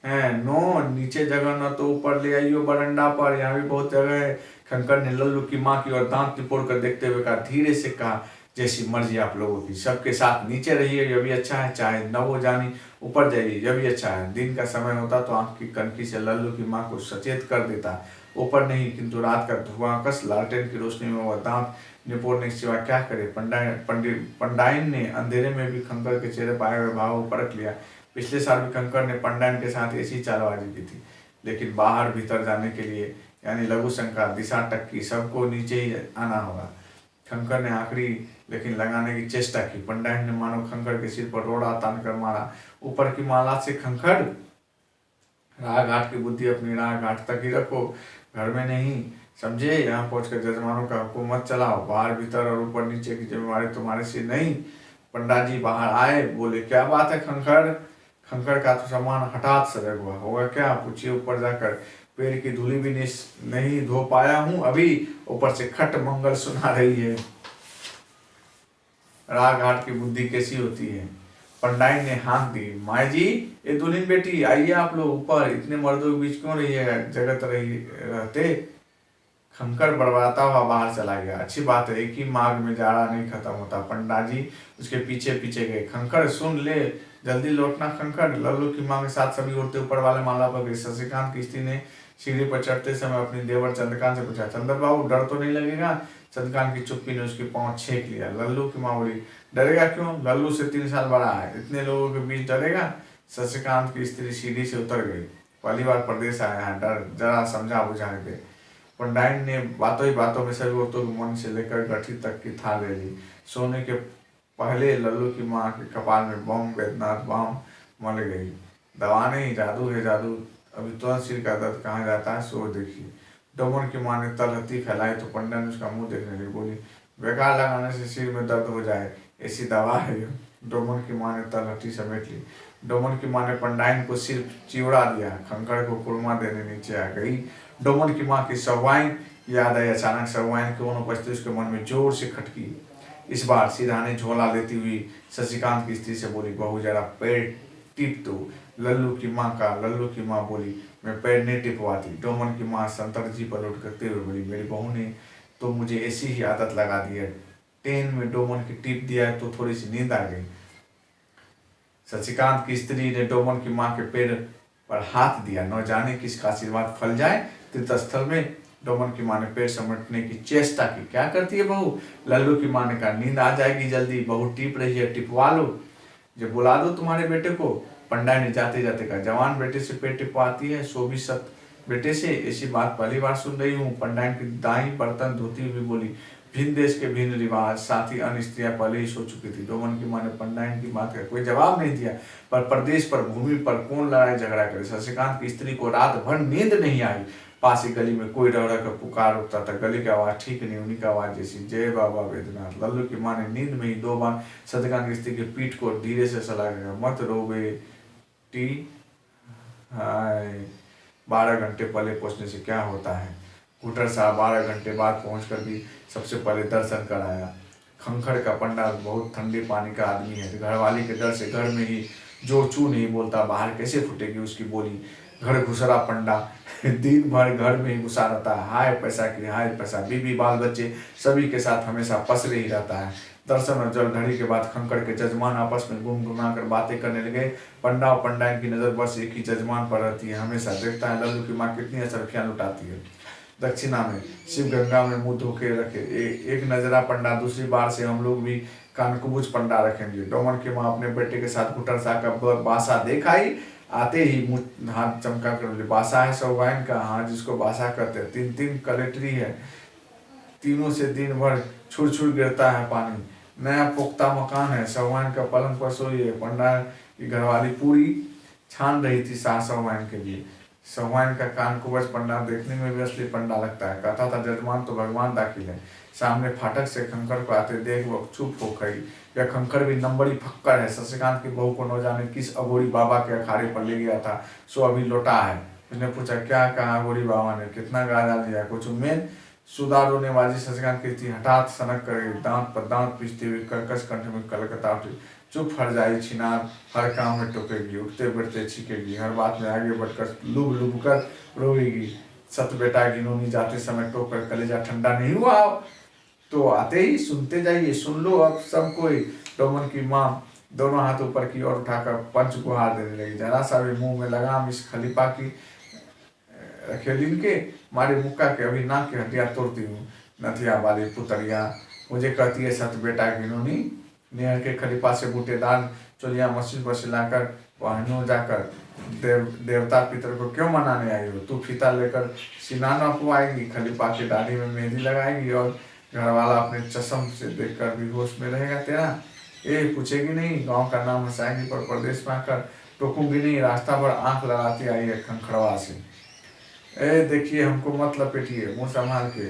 हैं? 9। नीचे जगह न तो ऊपर ले आइयो बरंडा पर, यहाँ भी बहुत जगह है। खंखड़ ने लल्लू की माँ की ओर दांत तिपोड़ कर देखते हुए कहा, धीरे से कहा, जैसी मर्जी आप लोगों की। सबके साथ नीचे रहिए, यह भी अच्छा है। चाहे न हो जानी ऊपर जाइए, यह भी अच्छा है। दिन का समय होता तो आंख की कनकी से लल्लू की माँ को सचेत कर देता। ऊपर नहीं, किंतु रात का धुआंकस लालटेन की रोशनी में वह दांत निपोड़ने के सिवा क्या करे? पंडाइन ने अंधेरे में भी खंखड़ के चेहरे पाए हुए भाव परख लिया। पिछले साल भी खंखड़ ने पंडाइन के साथ ऐसी चालबाजी की थी, लेकिन बाहर भीतर जाने के लिए, यानी लघु शंका, दिशा टक्की, सबको नीचे ही आना होगा। खंखर ने आखिरी लेकिन लगाने की चेष्टा की। पंडित ने मानो खंखर के सिर पर रोड़ा तान कर मारा। ऊपर की माला से खंखर, राह घाट की बुद्धि अपनी राह घाट तक ही रखो, घर में नहीं, समझे। यहाँ पहुंचकर जजमानों का हुकूमत चलाओ। बाहर भीतर और ऊपर नीचे की जिम्मेवारी तुम्हारे सिर नहीं। पंडा जी बाहर आए, बोले क्या बात है खंखर। खंखर का तो सामान हठात सजग हुआ। होगा क्या, पूछिए। ऊपर जाकर पैर की धूली भी नहीं धो पाया हूँ अभी, ऊपर से खट मंगल सुना रही है। राह घाट की बुद्धि कैसी होती है। पंडाई ने हाँक दी, माई जी, ये दुल्हन बेटी, आइए आप लोग ऊपर, इतने मर्दों के बीच क्यों रहिएगा, जगत रही रहते। खंखर बड़बड़ाता हुआ बाहर चला गया। अच्छी बात है, एक ही मार्ग में जाड़ा नहीं खत्म होता। पंडा जी उसके पीछे पीछे गए। खंखर सुन ले, जल्दी लौटना खंखर। लल्लू की माँ के साथ सभी औरतें ऊपर वाले माला पर गई। शशिकांत की स्त्री ने सीढ़ी पर चढ़ते समय अपनी देवर चंद्रकांत से पूछा, चंद्र बाबू डर तो नहीं लगेगा। चंद्रकांत की चुप्पी ने उसकी पाँव छेक लिया। लल्लू की माँ बोली, डरेगा क्यों, लल्लू से 3 साल बड़ा है, इतने लोगों के बीच डरेगा। शशिकांत की स्त्री सीढ़ी से उतर गई। पहली बार प्रदेश आया है, डर जरा समझा बुझा दे। पंडाइन ने बातों ही बातों में सभी औरतों के मन से लेकर गठी तक की थाल ले ली। सोने के पहले लल्लू की माँ के कपाल में बम वैद्यनाथ बाम मल गई। दवा नहीं, जादू है जादू। अभी तुरंत सिर का दर्द कहाँ जाता है, सो देखिए। डोमन की माँ ने तलहती फैलाई तो पंडा ने उसका मुंह देखने लगी। बोली, बेकार लगाने से सिर में दर्द हो जाए, ऐसी दवा है। डोमन की माँ ने तलहटी समेट ली। डोमन की माँ ने पंडाइन को सिर चिवड़ा दिया। खंखर को कुरमा देने नीचे आ गई। डोमन की माँ की सवाइन याद आई। अचानक सवाइन की अनुपस्थिति उसके मन में जोर से खटकी। इस बार सीधा ने झोला लेती हुई शशिकांत की स्त्री से बोली, बहू जरा पैर टिप दो। लल्लू की माँ बोली, मैं पैर नहीं टिपवाती। डोमन की माँ संतर जी पर लौट करते हुए बोली, मेरी बहू ने तो मुझे ऐसी ही आदत लगा दी है, ट्रेन में डोमन की टिप दिया है तो थोड़ी सी नींद आ गई। शशिकांत की स्त्री ने डोमन की माँ के पैर पर हाथ दिया। न जाने किसका आशीर्वाद फल जाए। तीर्थस्थल में डोमन की माँ ने पैर समेटने की चेष्टा की। क्या करती है बहू। लल्लू की माँ ने कहा, नींद आ जाएगी जल्दी, बहू टिप रही है, टिपवा लो। जब बुला दो तुम्हारे बेटे को। पंडा ने जाते जाते कहा, जवान बेटे से पैर टिपवाती है, सो भी सत बेटे से। ऐसी बात पहली बार सुन रही हूँ। पंडा की दाई बर्तन धोती हुई बोली, भिन्न देश के भिन्न रिवाज, साथ ही अन्य स्त्रियां पहले ही सो चुकी थी। डोमन की माँ ने पंडाइन की बात का कोई जवाब नहीं दिया। पर प्रदेश पर भूमि पर कौन लड़ाई झगड़ा करे। शशिकांत की स्त्री को रात भर नींद नहीं आई। पास ही गली में कोई रह कर पुकार उठता था। गली की आवाज ठीक नहीं, उन्हीं की आवाज जैसी, जय बाबा वैद्यनाथ। लल्लू की माँ ने नींद में ही 2 बार शशिकांत की स्त्री की पीठ को धीरे से सलाह गया, मत रो बेटी, हाय। 12 घंटे पहले पहुंचने से क्या होता है। कुटर साहब 12 घंटे बाद पहुंचकर भी सबसे पहले दर्शन कराया। खंखर का पंडा बहुत ठंडे पानी का आदमी है। घरवाली के डर से घर में ही जो चू नहीं बोलता, बाहर कैसे फूटेगी उसकी बोली। घर घुसरा पंडा दिन भर घर में ही घुसा रहता है। हाय पैसा की हाय पैसा, बीबी बाल बच्चे सभी के साथ हमेशा पसरे ही रहता है। दर्शन और जल घड़ी के बाद खंखर के जजमान आपस में गुनगुना कर बातें करने लगे। पंडा और पंडाइन की नजर बस एक ही जजमान पर रहती है। हमेशा देखता है लल्लू की माँ कितनी असरफियां लुटाती है। दक्षिणा में शिव गंगा में मुंह धोके रखे एक नजरा पंडा, दूसरी बार से हम लोग भी कानकुबुज पंडा रखेंगे। डोमन की माँ अपने बेटे के साथ गुटर सा का बासा देखाई। आते ही मुँह हाथ चमका कर बोले, बासा है सौवाइन का, हाँ जिसको बासा कहते हैं। 3 कलेक्ट्री है, तीनों से दिन भर छुड़ छुड़ गिरता है पानी। नया पुख्ता मकान है, सौवाइन का पलंग पर सोई है। पंडा की घरवाली पूरी छान रही थी सास सौवाइन के लिए। सौवाइन का कान कुबज पंडा देखने में भी असली पंडा लगता है। कहता था जजमान तो भगवान दाखिल है। सामने फाटक से खंखर को आते देख वो चुप हो गई। यह खंखर भी नंबरी फक्कर है। शशिकांत की बहू को न जाने किस अघोरी बाबा के अखाड़े पर ले गया था, सो अभी लौटा है। उसने पूछा, क्या कहा अघोरी बाबा ने, कितना गाजा दिया, कुछ उम्मीद। सुधा रोने वाली शशिकांत की थी हठात सनक कर गई। दांत पर दांत पीसते हुए कर्कश कंठ में कलकत्ता उठी। चुप हट जाई छिनार, हर काम में टोकेगी, उठते बैठते छीकेगी, हर बात में आगे बढ़कर लुभ लुभ कर रोएगी। सत बेटा गिनोनी जाते समय टोक कर, कलेजा ठंडा नहीं हुआ तो आते ही सुनते जाइए, सुन लो अब सब कोई। डोमन की माँ दोनों हाथ ऊपर की ओर उठाकर पंच गुहार देने लगी। जरा सा भी मुंह में लगाम इस खलीफा की रखेलिन के मारे मुक्का के अभी नाक की हड्डियां तोड़ती हूँ। नथिया वाली पुतलिया मुझे कहती है सत बेटा गिनोनी, नेहर के खलीफा से बूटेदार चोलिया मशीन पर सिलाकर वहां जाकर देवता पितर को क्यों मनाने आई हो। तू फीता लेकर सिनाना पुआएगी, खलीफा की दाढ़ी में मेहंदी लगाएगी और घर वाला अपने चश्म से देखकर भी होश में रहेगा तेरा? पूछेगी नहीं, गांव का नाम हंसाएगी पर परदेश में आकर टोकूंगी नहीं। रास्ता भर आंख लगाती आई है खंखड़वा से। देखिए हमको मत लपेटिए, मुंह संभाल के।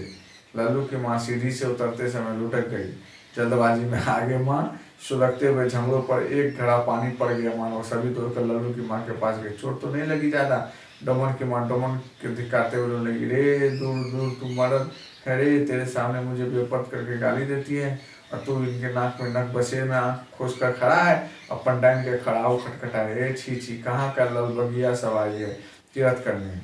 लल्लू की माँ सीढ़ी से उतरते समय लुढ़क गई। जल्दबाजी में आगे माँ सुलगते हुए झंगों पर एक घड़ा पानी पड़ गया मानो। सभी दौड़कर लल्लू की माँ के पास गए। चोट तो नहीं लगी ज्यादा? डोमन की माँ डोमन के दिखाते हुए रोने लगी। रे दूर दूर तू मर्द है रे, तेरे सामने मुझे बेपत करके गाली देती है और तू इनके नाक में नक बसे में आँख खोस कर खड़ा है और पंडाइन के खड़ाऊ खटखटाए। छी छी, कहाँ का ललबगिया सवारी है तीरथ करने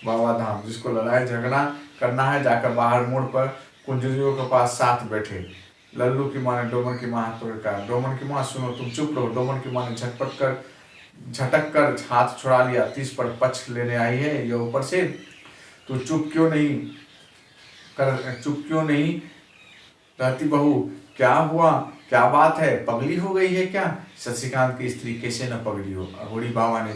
बाबा धाम। जिसको लड़ाई झगड़ा करना है जाकर बाहर मोड़ पर कुंजरियों के पास साथ बैठे। लल्लू की माँ ने डोमन की माँ हाथ पकड़ कहा, डोमन की माँ सुनो तुम चुप रहो। डोमन की माँ ने झटक कर हाथ छुड़ा लिया। 30 पर पक्ष लेने आई है ये ऊपर से। तू चुप क्यों नहीं रहती बहू? क्या हुआ, क्या बात है, पगली हो गई है क्या? शशिकांत की स्त्री कैसे न पगली हो? अघोड़ी बाबा ने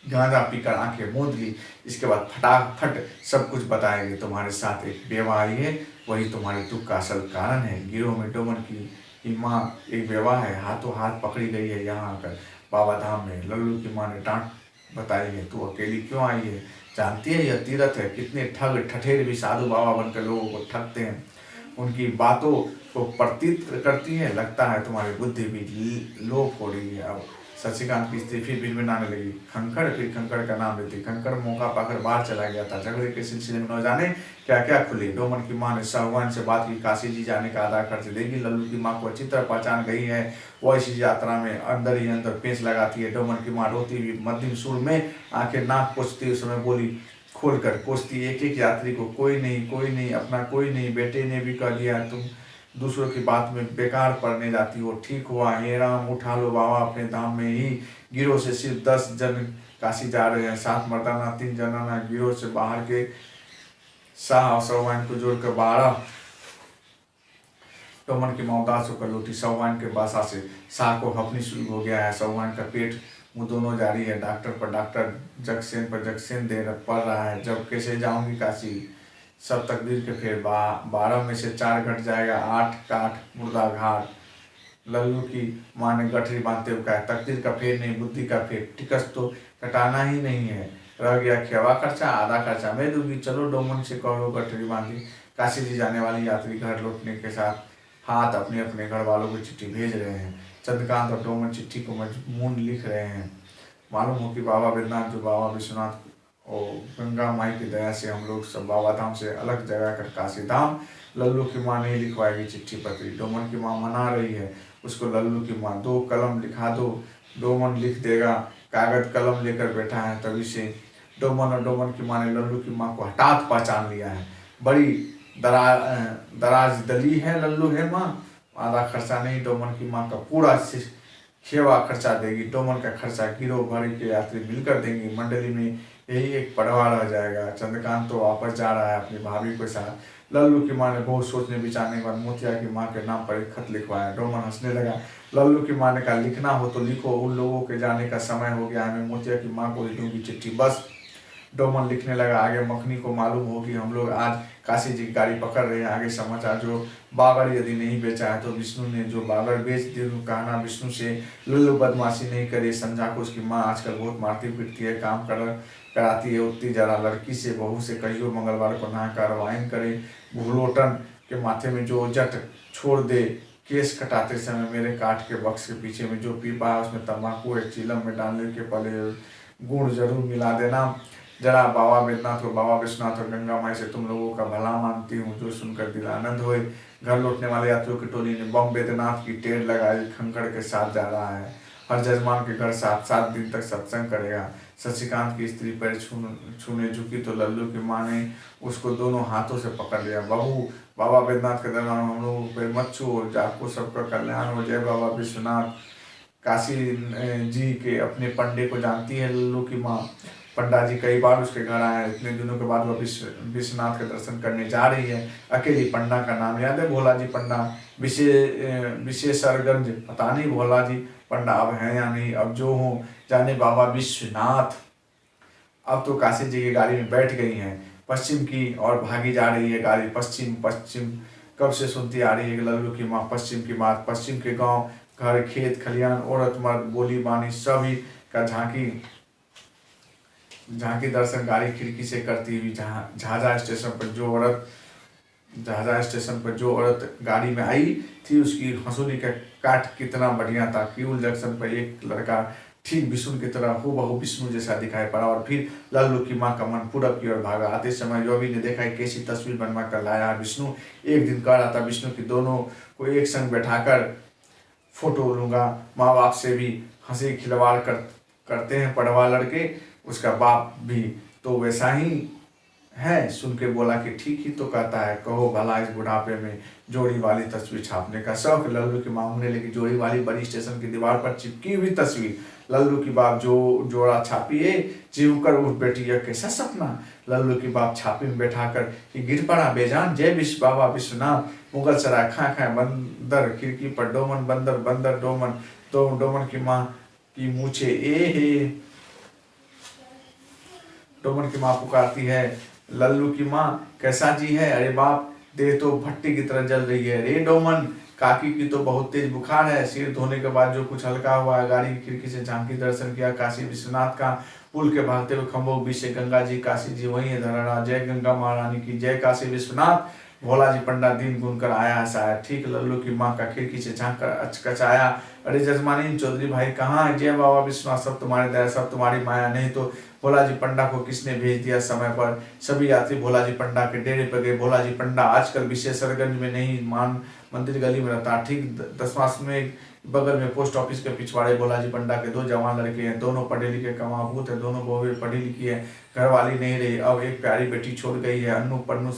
गांजा पीकर आंखें मूंद ली। इसके बाद फटाफट सब कुछ बताएंगे। तुम्हारे साथ एक बेवा आई है, वही तुम्हारे दुख का असल कारण है। गिरोह में डोमन की माँ एक बेवा है, हाथों हाथ पकड़ी गई है यहाँ आकर बाबा धाम में। लल्लू की माँ ने डांट बताई है, तू अकेली क्यों आई है? जानती है यह तीरथ है। कितने ठग ठठेर भी साधु बाबा बनकर लोगों को ठगते हैं। उनकी बातों को प्रतीत करती है। लगता है तुम्हारी बुद्धि भी लोप हो रही है अब। शशिकांत की स्त्री फिर भिनभिनाने लगी। खंखड़, फिर खंखड़ का नाम लेती। खंखड़ मौका पाकर बाहर चला गया था। झगड़े के सिलसिले में न जाने क्या क्या खुली। डोमन की माँ ने साहूवान से बात की, काशी जी जाने का आधा खर्च देगी। लल्लू की माँ को अच्छी तरह पहचान गई है, वो इसी यात्रा में अंदर ही अंदर पेंच लगाती है। डोमन की माँ रोती हुई मध्यम सुर में आंखें नाक पोंछती उस समय बोली, खोलकर कोसती एक एक यात्री को, कोई नहीं, अपना कोई नहीं। बेटे ने भी कह दिया तुम दूसरों की बात में बेकार पड़ने जाती हो। ठीक हुआ, हे राम, उठा लो बाबा अपने धाम में ही। गिरोह से सिर्फ 10 जन काशी जा रहे हैं, 7 मर्दाना 3 जनाना। गिरोह से बाहर के शाह और सौवान को जोड़कर 12। डोमन की माँ उदास होकर लौटी। सौवान के बासा से शाह को हफनी शुरू हो गया है। सौवान का पेट मुँह दोनों जारी है। डॉक्टर पर डॉक्टर, जगसेन पर जगसेन दे पड़ रहा है। जब कैसे जाऊंगी काशी? सब तकदीर के फेर। 12 में से 4 घट जाएगा, 8 काठ मुर्दा घाट। लल्लू की माँ ने गठरी बांधते हुए कहा, तकदीर का फेर नहीं, बुद्धि का फेर। टिकस तो कटाना ही नहीं है, रह गया खेवा खर्चा, आधा खर्चा मैं दूंगी। चलो डोमन से कहो गठरी बांधी। काशी जी जाने वाली यात्री घर लौटने के साथ हाथ अपने अपने घर वालों को चिट्ठी भेज रहे हैं। चंद्रकांत और डोमन चिट्ठी को मजमून लिख रहे हैं। मालूम हो कि बाबा बैद्यनाथ जो बाबा विश्वनाथ और गंगा माई की दया से हम लोग सब बाबा धाम से अलग जगह कर काशी धाम। लल्लू की माँ नहीं लिखवाएगी चिट्ठी पत्री। डोमन की माँ मना रही है उसको। लल्लू की माँ, 2 कलम लिखा दो, डोमन लिख देगा। कागज कलम लेकर बैठा है तभी से। डोमन और डोमन की माँ ने लल्लू की माँ को हठात पहचान लिया है। बड़ी दराज दली है लल्लू है माँ। आधा खर्चा नहीं, डोमन की माँ का पूरा खेवा खर्चा देगी। डोमन का खर्चा गिरोह भर के यात्री मिलकर देंगे। मंडली में यही एक पड़वा रह जाएगा। चंद्रकांत तो वापस जा रहा है अपनी भाभी के साथ। लल्लू की माँ ने बहुत सोचने विचारने के बाद मोतिया की माँ के नाम पर एक खत लिखवाया। डोमन हंसने लगा। लल्लू की माँ ने कहा, लिखना हो तो लिखो, उन लोगों के जाने का समय हो गया है, मैं मोतिया की माँ को लिखूंगी चिट्ठी बस। डोमन लिखने लगा। आगे मखनी को मालूम हो कि हम लोग आज काशी जी की गाड़ी पकड़ रहे हैं। आगे समाचार, जो बागड़ यदि नहीं बेचा है तो विष्णु ने जो बागड़ बेच दी, कहना विष्णु से लल्लू बदमाशी नहीं करे। समझा को उसकी माँ आजकल बहुत मारती पीटती है, काम कराती है। उतनी जरा लड़की से बहू से कहियो मंगलवार को ना कार्रवाइन करे। भूलोटन के माथे में जो जट छोड़ दे। केस कटाते समय मेरे काठ के बक्स के पीछे में जो पीपा है उसमें तंबाकू एक चीलम में डालने के पहले गुड़ जरूर मिला देना। जरा बाबा बैद्यनाथ को, बाबा विश्वनाथ और गंगा माई से तुम लोगों का भला मानती हूँ, जो सुनकर दिल आनंद होए। घर लौटने वाले यात्रियों की टोली ने बम बैद्यनाथ की टेर लगाई। खंखड़ के साथ जा रहा है। हर जजमान के घर 7 दिन तक सत्संग करेगा। शशिकांत की स्त्री पैर छूने झुकी तो लल्लू की माँ ने उसको दोनों हाथों से पकड़ लिया। बहू, बाबा बैद्यनाथ के दरबार हम लोगों को पैर मत छुओ, आपको सबका कल्याण हो। जय बाबा विश्वनाथ। काशी जी के अपने पंडे को जानती है लल्लू की माँ। पंडा जी कई बार उसके घर आए हैं। इतने दिनों के बाद वह विश्वनाथ के दर्शन करने जा रही है अकेली। पंडा का नाम याद है? भोला जी पंडा। विशेषरगंज, पता नहीं भोला जी पंडा अब है या नहीं। अब जो हो जाने बाबा विश्वनाथ। अब तो काशी जी की गाड़ी में बैठ गई हैं। पश्चिम की और भागी जा रही है गाड़ी। पश्चिम कब से सुनती आ रही है कि लल्लू की माँ पश्चिम की बात, पश्चिम के गांव घर खेत खलियान औरत मर्द बोली बानी सभी का झांकी दर्शन गाड़ी खिड़की से करती हुई झाझा स्टेशन पर जो औरत गाड़ी में आई थी उसकी हंसुली का काट कितना बढ़िया था। किऊल जंक्शन पर एक लड़का ठीक विष्णु की तरह हूबहू विष्णु जैसा दिखाई पड़ा और फिर लल्लू की माँ का मन पूरब की ओर भागा। आते समय योगी ने देखा कैसी तस्वीर बनवा कर लाया विष्णु। एक दिन कह रहा था विष्णु की दोनों को एक संग बैठाकर फोटो लूंगा। माँ बाप से भी हंसी खिलवाड़ करते हैं पढ़वा लड़के, उसका बाप भी तो वैसा ही है। सुन के बोला कि ठीक ही तो कहता है, कहो भला इस बुढ़ापे में जोड़ी वाली तस्वीर छापने का शौक। लल्लू की मांगने लगी जोड़ी वाली बड़ी स्टेशन की दीवार पर चिपकी हुई तस्वीर। लल्लू की बाप जोड़ा छापिए जीव कर उठ बैठी, यह कैसा सपना। लल्लू की बाप छापी में बैठाकर कि गिर पड़ा बेजान, जय विश्व बाबा विश्वनाथ। मुगल सराय खा खा बंदर खिड़की पर डोमन बंदर बंदर डोमन डोमन की माँ की मूछे डोमन की माँ पुकारती है, लल्लू की माँ कैसा जी है। अरे बाप देह तो भट्टी की तरह जल रही है। रे डोमन काकी की तो बहुत तेज बुखार है। सिर धोने के बाद जो कुछ हल्का हुआ है। गाड़ी की खिड़की से झांकी दर्शन किया काशी विश्वनाथ का। पुल के भागते हुए खंभों के बीच से गंगा जी, काशी जी वही है धराना। जय गंगा महारानी की जय, काशी विश्वनाथ। भोला जी पंडा दिन गुन कर आया है शायद। ठीक लल्लू की माँ का खिड़की से झांक कर अचकचाया, अरे जजमानी चौधरी भाई कहाँ है। जय बाबा विश्वनाथ, सब तुम्हारी दया सब तुम्हारी माया, नहीं तो भोला जी पंडा को किसने भेज दिया समय पर। सभी यात्री भोला जी पंडा के डेरे पर गए। भोला जी पंडा आजकल विशेषरगंज में नहीं मान मंदिर गली में रहता। ठीक 10वां में बगल में पोस्ट ऑफिस के पिछवाड़े भोला जी पंडा के दो जवान लड़के हैं। दोनों पढ़े लिखे कमाबूत है। दोनों बहुएं पढ़ी लिखी है। घरवाली नहीं रही, अब एक प्यारी बेटी छोड़ गई है। अन्नू पन्नू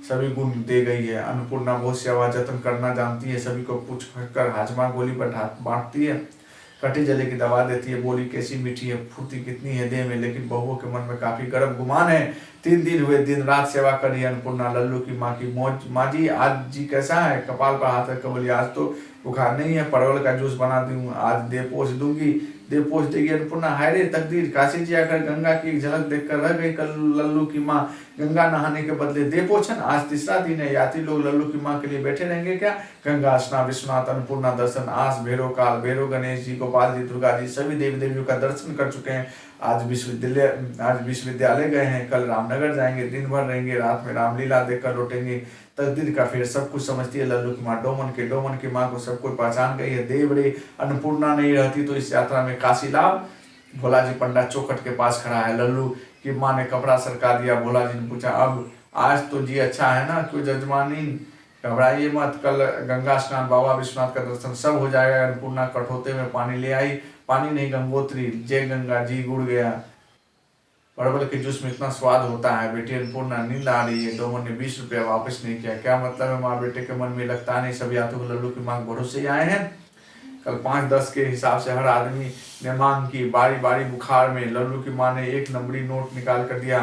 सभी गुण दे गई है। अन्नपूर्णा बहुत सेवा जतन करना जानती है। सभी को पूछ कर हाजमा गोली पर बांटती है। कटी जले की दवा देती है। बोली कैसी मीठी है, फुर्ती कितनी है देह में। लेकिन बहुओं के मन में काफी गर्व गुमान है। 3 दिन हुए दिन रात सेवा करी अन्नपूर्णा। लल्लू की माँ की मौज, माँ जी आज जी कैसा है। कपाल पर हाथ रख बोली, आज तो बुखार नहीं है, परवल का जूस बना दूँ, आज दे पोछ दूंगी। दे पोछ देगी अन्नपूर्णा। हाय रे तकदीर, काशी जी आकर गंगा की एक झलक देखकर रह गई कल लल्लू की माँ। गंगा नहाने के बदले दे पोछन। आज तीसरा दिन है। यात्री लोग लल्लू की माँ के लिए बैठे रहेंगे क्या। गंगा स्नान, विश्वनाथ, अन्नपूर्णा दर्शन, आस भैरव काल, भैरव गणेश जी, गोपाल जी, दुर्गा जी सभी देवी देवियों का दर्शन कर चुके हैं। आज विश्वविद्यालय गए हैं, कल रामनगर जाएंगे, दिन भर रहेंगे, रात में रामलीला देखकर लौटेंगे। तकदीर का फिर सब कुछ समझती है लल्लू की माँ। डोमन की माँ को सब कोई पहचान गई है। देव रे अन्नपूर्णा नहीं रहती तो इस यात्रा में काशी लाभ। भोला जी पंडा चौखट के पास खड़ा है। लल्लू की माँ ने कपड़ा सरका दिया। भोला जी ने पूछा, अब आज तो जी अच्छा है ना, क्यों जजमानी घबराइए मत, कल गंगा स्नान, बाबा विश्वनाथ का दर्शन सब हो जाएगा। अन्नपूर्णा कठोते में पानी ले आई। पानी नहीं गंगोत्री, जय गंगा जी गुड़ गया। परवल के जूस में इतना स्वाद होता है। बेटी अन्नपूर्णा नींद आ रही है। डोमन ने 20 रुपया वापस नहीं किया। क्या मतलब है माँ बेटे के मन में लगता नहीं। सभी यात्रियों को लल्लू की मांग भरोसे ही आए हैं। कल 5-10 के हिसाब से हर आदमी ने मांग की। बारी बारी बुखार में लल्लू की माँ ने 1 नंबरी नोट निकाल कर दिया।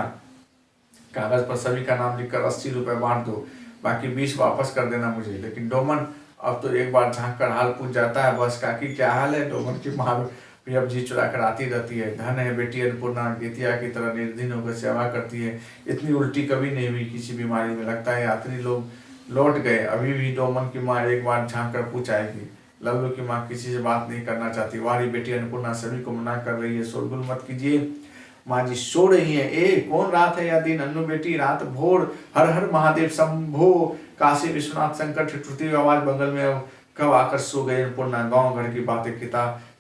कागज पर सभी का नाम लिखकर 80 रुपये बांट दो, बाकी 20 वापस कर देना मुझे। लेकिन डोमन अब तो एक बार झांक कर हाल पूछ जाता है, बस काकी क्या हाल है। डोमन की माँ भी अब जी चुरा कर आती रहती है। धन है बेटी अन्नपूर्णा, गीतिया की तरह निर्धन होकर सेवा करती है। इतनी उल्टी कभी नहीं हुई किसी बीमारी में। लगता है यात्री लोग लौट गए। अभी भी डोमन की माँ एक बार झांक कर पूछ आएगी। लल्लू की माँ किसी से बात नहीं करना चाहती। वारी बेटी अन्नपूर्णा सभी को मना कर रही है, शोरगुल मत कीजिए। माँ जी सो रही है। ए कौन रात है या दिन। अन्नू बेटी रात भोर, हर हर महादेव शंभो, काशी विश्वनाथ शंकर ठिठुरती आवाज बगल में कब आकर सो गए। अन्नपूर्णा गाँव घर की बातें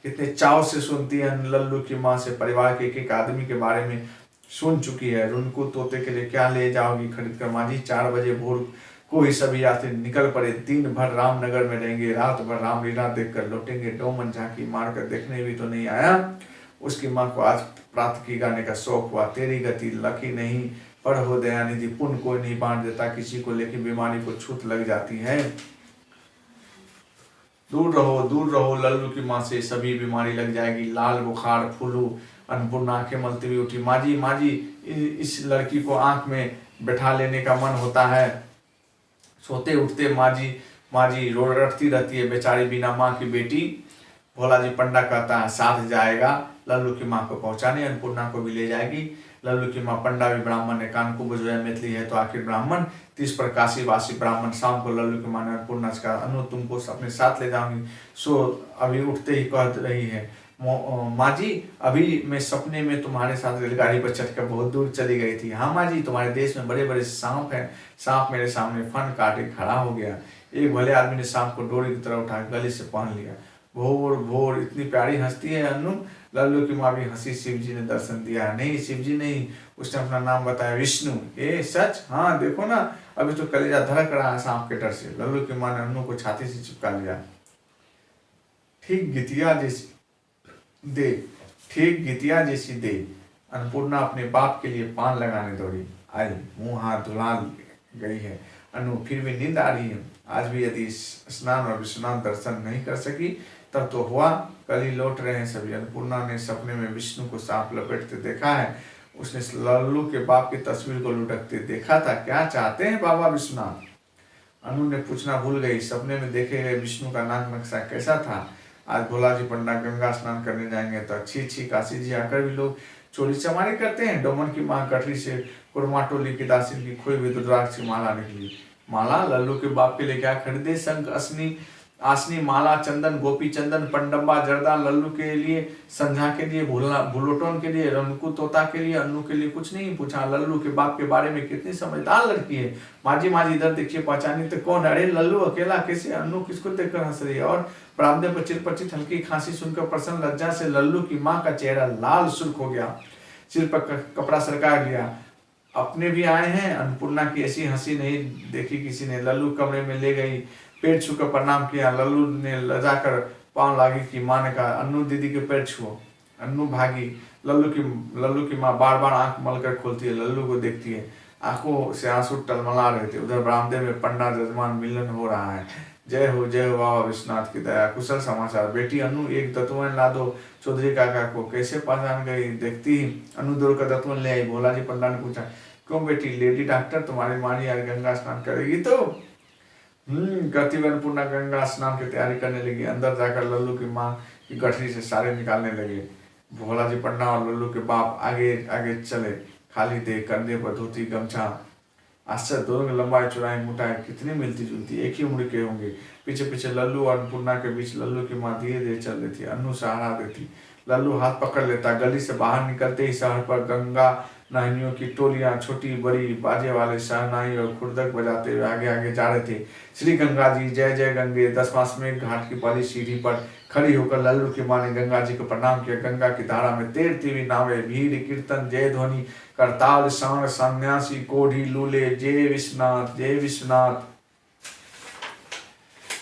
कितने चाव से सुनती है। लल्लू की माँ से परिवार के एक आदमी के बारे में सुन चुकी है। रुनको तोते के लिए क्या ले जाओगी खरीद कर। माँ जी 4 बजे भोर को ही सभी यात्री निकल पड़े। दिन भर रामनगर में रहेंगे, रात भर रामलीला देखकर लौटेंगे। डोमन झांकी मारकर देखने भी तो नहीं आया। उसकी माँ को आज प्रातः की गाने का शौक हुआ। तेरी गति लकी नहीं पर हो दयानिधि, पुण्य कोई नहीं बांट देता किसी को, लेकिन बीमारी को छूत लग जाती है। दूर रहो लल्लू की माँ से, सभी बीमारी लग जाएगी। लाल बुखार, फ्लू। अन्नपूर्णा आंखें मलती हुई उठी। माँ जी इस लड़की को आंख में बैठा लेने का मन होता है। सोते उठते माँ जी रो रटती रहती है बेचारी बिना माँ की बेटी। भोला जी पंडा कहता है साथ जाएगा, लल्लू की माँ को पहुंचाने, अन्नपूर्णा को भी ले जाएगी। लल्लू की माँ पंडा भी ब्राह्मण है, कान को बुझाया मैथिली है तो आखिर ब्राह्मण। 30 पर काशी वासी ब्राह्मण। शाम को लल्लू की माँ ने अन्नपूर्णा से कहा, अनु तुमको अपने साथ ले जाऊंगी। सो अभी उठते ही कह रही है, माँ जी अभी मैं सपने में तुम्हारे साथ रेलगाड़ी पर चढ़कर बहुत दूर चली गई थी। हाँ माँ जी, तुम्हारे देश में बड़े बड़े सांप हैं। सांप मेरे सामने फन काटे खड़ा हो गया। एक भले आदमी ने सांप को डोरी की तरह उठा गले से पहन लिया। भोर भोर इतनी प्यारी हंसती है अनु। लल्लू की माँ भी हंसी। शिव जी ने दर्शन दिया। नहीं शिव जी नहीं, उसने अपना नाम बताया, विष्णु। ए सच? हाँ देखो ना, अभी तो कलेजा धड़क रहा है सांप के डर से। लल्लू की माँ ने अनु को छाती से चिपका लिया। ठीक गितिया जैसी दे, ठीक गितिया जैसी दे। अन्नपूर्णा अपने बाप के लिए पान लगाने दौड़ी। आई मुंह हाथ धुला गई है अनु, फिर भी नींद आ रही है। आज भी यदि स्नान और विश्वनाथ दर्शन नहीं कर सकी तब तो हुआ, कल ही लौट रहे हैं सभी। अन्नपूर्णा ने सपने में विष्णु को सांप लपेटते देखा है। उसने लल्लू के बाप की तस्वीर को लुढ़कते देखा था। क्या चाहते हैं बाबा विश्वनाथ? अनु ने पूछना भूल गई। सपने में देखे गए विष्णु का नाक नक्शा कैसा था? आज भोला जी पंडा गंगा स्नान करने जाएंगे तो अच्छी काशी जी आकर भी लोग चोरी चमारी करते हैं। डोमन की माँ गठरी से कुरमा टोली की दासिन की खोई हुई रुद्राक्ष की माला निकली। माला? लल्लू के बाप के लिए क्या खरीदे? शंख, असनी, आसनी, माला, चंदन, गोपी चंदन, पंडम्बा, जर्दा। लल्लू के लिए, संझा के लिए, भुलोटोन के लिए, रनकू तोता के लिए। अन्नू के लिए कुछ नहीं पूछा। लल्लू के बाप के बारे में कितनी समझदार लड़की है। माजी इधर देखिए, पहचानी तो कौन? अरे लल्लू अकेला कैसे? अन्नू किसको देखकर हंस रही है? और बरामदे पर चिरपचित हल्की खांसी सुनकर प्रसन्न लज्जा से लल्लू की माँ का चेहरा लाल सुर्ख हो गया। सिर पर कपड़ा सरका गया। अपने भी आए हैं? अन्नपूर्णा की ऐसी हंसी नहीं देखी किसी ने। लल्लू कमरे में ले गई, पेट छूकर प्रणाम किया। लल्लू ने लजाकर पांव लागी कि माँ ने कहा, अन्नू दीदी के पैर छुओ। अन्नू भागी। लल्लू की माँ बार बार आंख मलकर खोलती है, लल्लू को देखती है। आंखों से आंसू टलमला रहे थे। उधर बरामदे में पंडा जजमान मिलन हो रहा है। जय हो बाबा विश्वनाथ की दया। कुशल समाचार? बेटी अनु, एक दतवन ला दो चौधरी काका को। कैसे पहचान गई? देखती ही अनु दौड़ कर दतवन ले आई। भोला जी पंडा ने पूछा, क्यों बेटी? लेडी डॉक्टर तुम्हारी माँ आज गंगा स्नान करेगी तो? कहती हुई अन्नपूर्णा गंगा स्नान की तैयारी करने लगी। अंदर जाकर लल्लू की माँ की गठरी से सारे निकालने लगे। भोला जी पंडा और लल्लू के बाप आगे आगे चले। खाली दे, कंधे पर धोती गमछा। आश्चर्य, दोनों की लंबाई चौड़ाई मोटाई कितनी मिलती जुलती, एक ही उम्र के होंगे। पीछे पीछे लल्लू और अन्नपूर्णा के बीच लल्लू की माँ धीरे धीरे चल रही थी। अन्नू सहारा देती। लल्लू हाथ पकड़ लेता। गली से बाहर निकलते ही शहर पर गंगा नाहिनियों की टोलियां छोटी बड़ी बाजे वाले शहनाई और खुर्दक बजाते हुए आगे आगे जा रहे थे। श्री गंगा जी जय जय गंगे। 10वां घाट की पहली सीढ़ी पर खड़ी होकर लल्लू की माँ ने गंगा जी को प्रणाम किया। गंगा की धारा में तैरती हुई नावें, भीड़, कीर्तन, जय ध्वनि, करताल, सांड, सन्यासी, कोढ़ी, लूले, जय विश्वनाथ जय विश्वनाथ।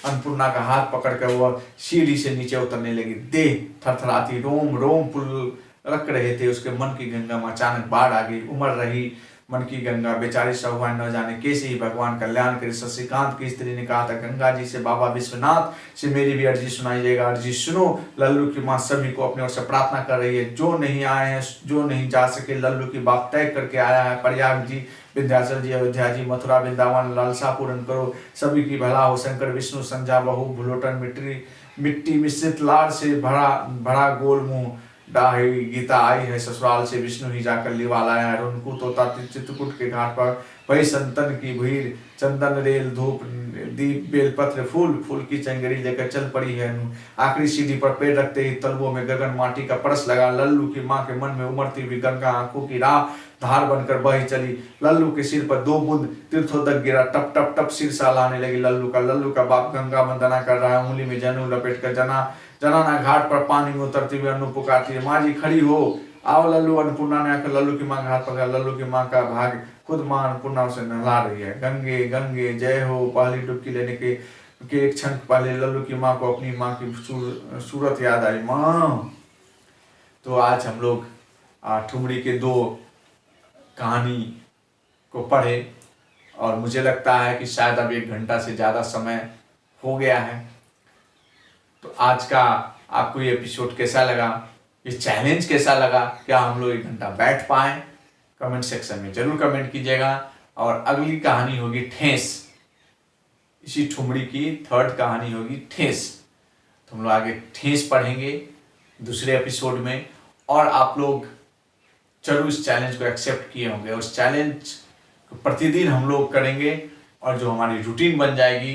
अन्नपूर्णा का हाथ पकड़कर वह सीढ़ी से नीचे उतरने लगी। देह थरथराती, रोम रोम पुलक रहे थे। उसके मन की गंगा में अचानक बाढ़ आ गई। उमड़ रही मन की गंगा बेचारी सहुआ न जाने कैसे ही भगवान कल्याण करे। शशिकांत की स्त्री ने कहा था, गंगा जी से बाबा विश्वनाथ से मेरी भी अर्जी सुनाइएगा। अर्जी सुनो। लल्लू की माँ सभी को अपने ओर से प्रार्थना कर रही है। जो नहीं आए हैं, जो नहीं जा सके, लल्लू की बात तय करके आया है। प्रयाग जी, विंध्याचल जी, अयोध्या जी, मथुरा, वृंदावन, लालसा पूर्ण करो। सभी की भला हो। शंकर, विष्णु, संजा, बहू, भुलोटन, मिट्टी मिश्रित लाड़ से भरा गोल मुंह डाही। गीता आई है ससुराल से, विष्णु ही जाकर लिवा लाया है। उनको तोता चित्रकूट के घाट पर वही संतन की भीड़, चंदन रेल, धूप, दीप, बेलपत्र, फूल की चंगेरी लेकर चल पड़ी है। आखिरी सीढ़ी पर पैर रखते ही तलवों में गगन माटी का परस लगा। लल्लू की माँ के मन में उमड़ती हुई गंगा आंखों की राह धार बनकर बही चली। लल्लू के सिर पर 2 बूंद तीर्थोदक गिरा। टप टप टप सिर सालाने लगी लल्लू का। लल्लू का बाप गंगा वंदना कर रहा है। उंगली में जनेऊ लपेट कर जनाना घाट पर पानी में उतरती हुई अनु पुकारती है, माँ जी खड़ी हो, आओ लल्लू। अन्नपूर्णा ने आकर लल्लू की माँ का हाथ पकड़ा। लल्लू की माँ का भाग खुद माँ अन्नपूर्णा उसे नहला रही है। गंगे गंगे जय हो। पहली डुबकी लेने के एक क्षण पहले लल्लू की माँ को अपनी माँ की सूरत याद आई। माँ। तो आज हम लोग ठुमरी के 2 कहानी को पढ़े और मुझे लगता है कि शायद अब 1 घंटा से ज़्यादा समय हो गया है। तो आज का आपको ये एपिसोड कैसा लगा, ये चैलेंज कैसा लगा, क्या हम लोग 1 घंटा बैठ पाए? कमेंट सेक्शन में जरूर कमेंट कीजिएगा। और अगली कहानी होगी ठेस। इसी ठुमरी की 3rd कहानी होगी ठेस। तो हम लोग आगे ठेस पढ़ेंगे दूसरे एपिसोड में। और आप लोग जरूर इस चैलेंज को एक्सेप्ट किए होंगे और इस चैलेंज को प्रतिदिन हम लोग करेंगे और जो हमारी रूटीन बन जाएगी,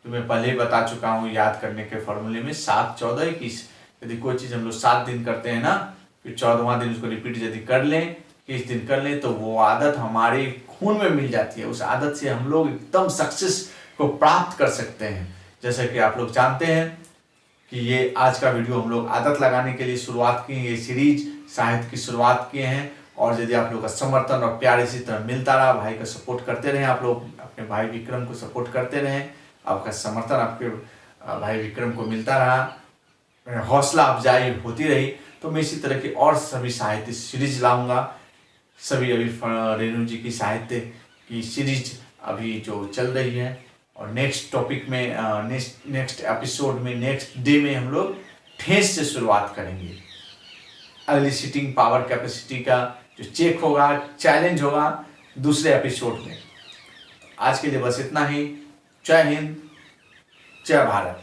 तो मैं पहले ही बता चुका हूँ याद करने के फॉर्मूले में 7, 14, 21। यदि कोई चीज़ हम लोग 7 दिन करते हैं ना, फिर 14वां दिन उसको रिपीट यदि कर लें, 21 दिन कर लें, तो वो आदत हमारे खून में मिल जाती है। उस आदत से हम लोग एकदम सक्सेस को प्राप्त कर सकते हैं। जैसे कि आप लोग जानते हैं कि ये आज का वीडियो हम लोग आदत लगाने के लिए शुरुआत की, ये सीरीज साहित्य की शुरुआत किए हैं। और यदि आप लोग का समर्थन और प्यार इसी तरह मिलता रहा, भाई का सपोर्ट करते रहें, आप लोग अपने भाई विक्रम को सपोर्ट करते रहें, आपका समर्थन आपके भाई विक्रम को मिलता रहा, हौसला अफजाई होती रही, तो मैं इसी तरह की और सभी साहित्य सीरीज लाऊंगा। सभी अभी रेणु जी की साहित्य की सीरीज अभी जो चल रही है, और नेक्स्ट टॉपिक में नेक्स्ट एपिसोड में नेक्स्ट डे में हम लोग ठेस से शुरुआत करेंगे। अर्ली सिटिंग पावर कैपेसिटी का जो चेक होगा, चैलेंज होगा दूसरे एपिसोड में। आज के लिए बस इतना ही। जय हिंद, जय भारत।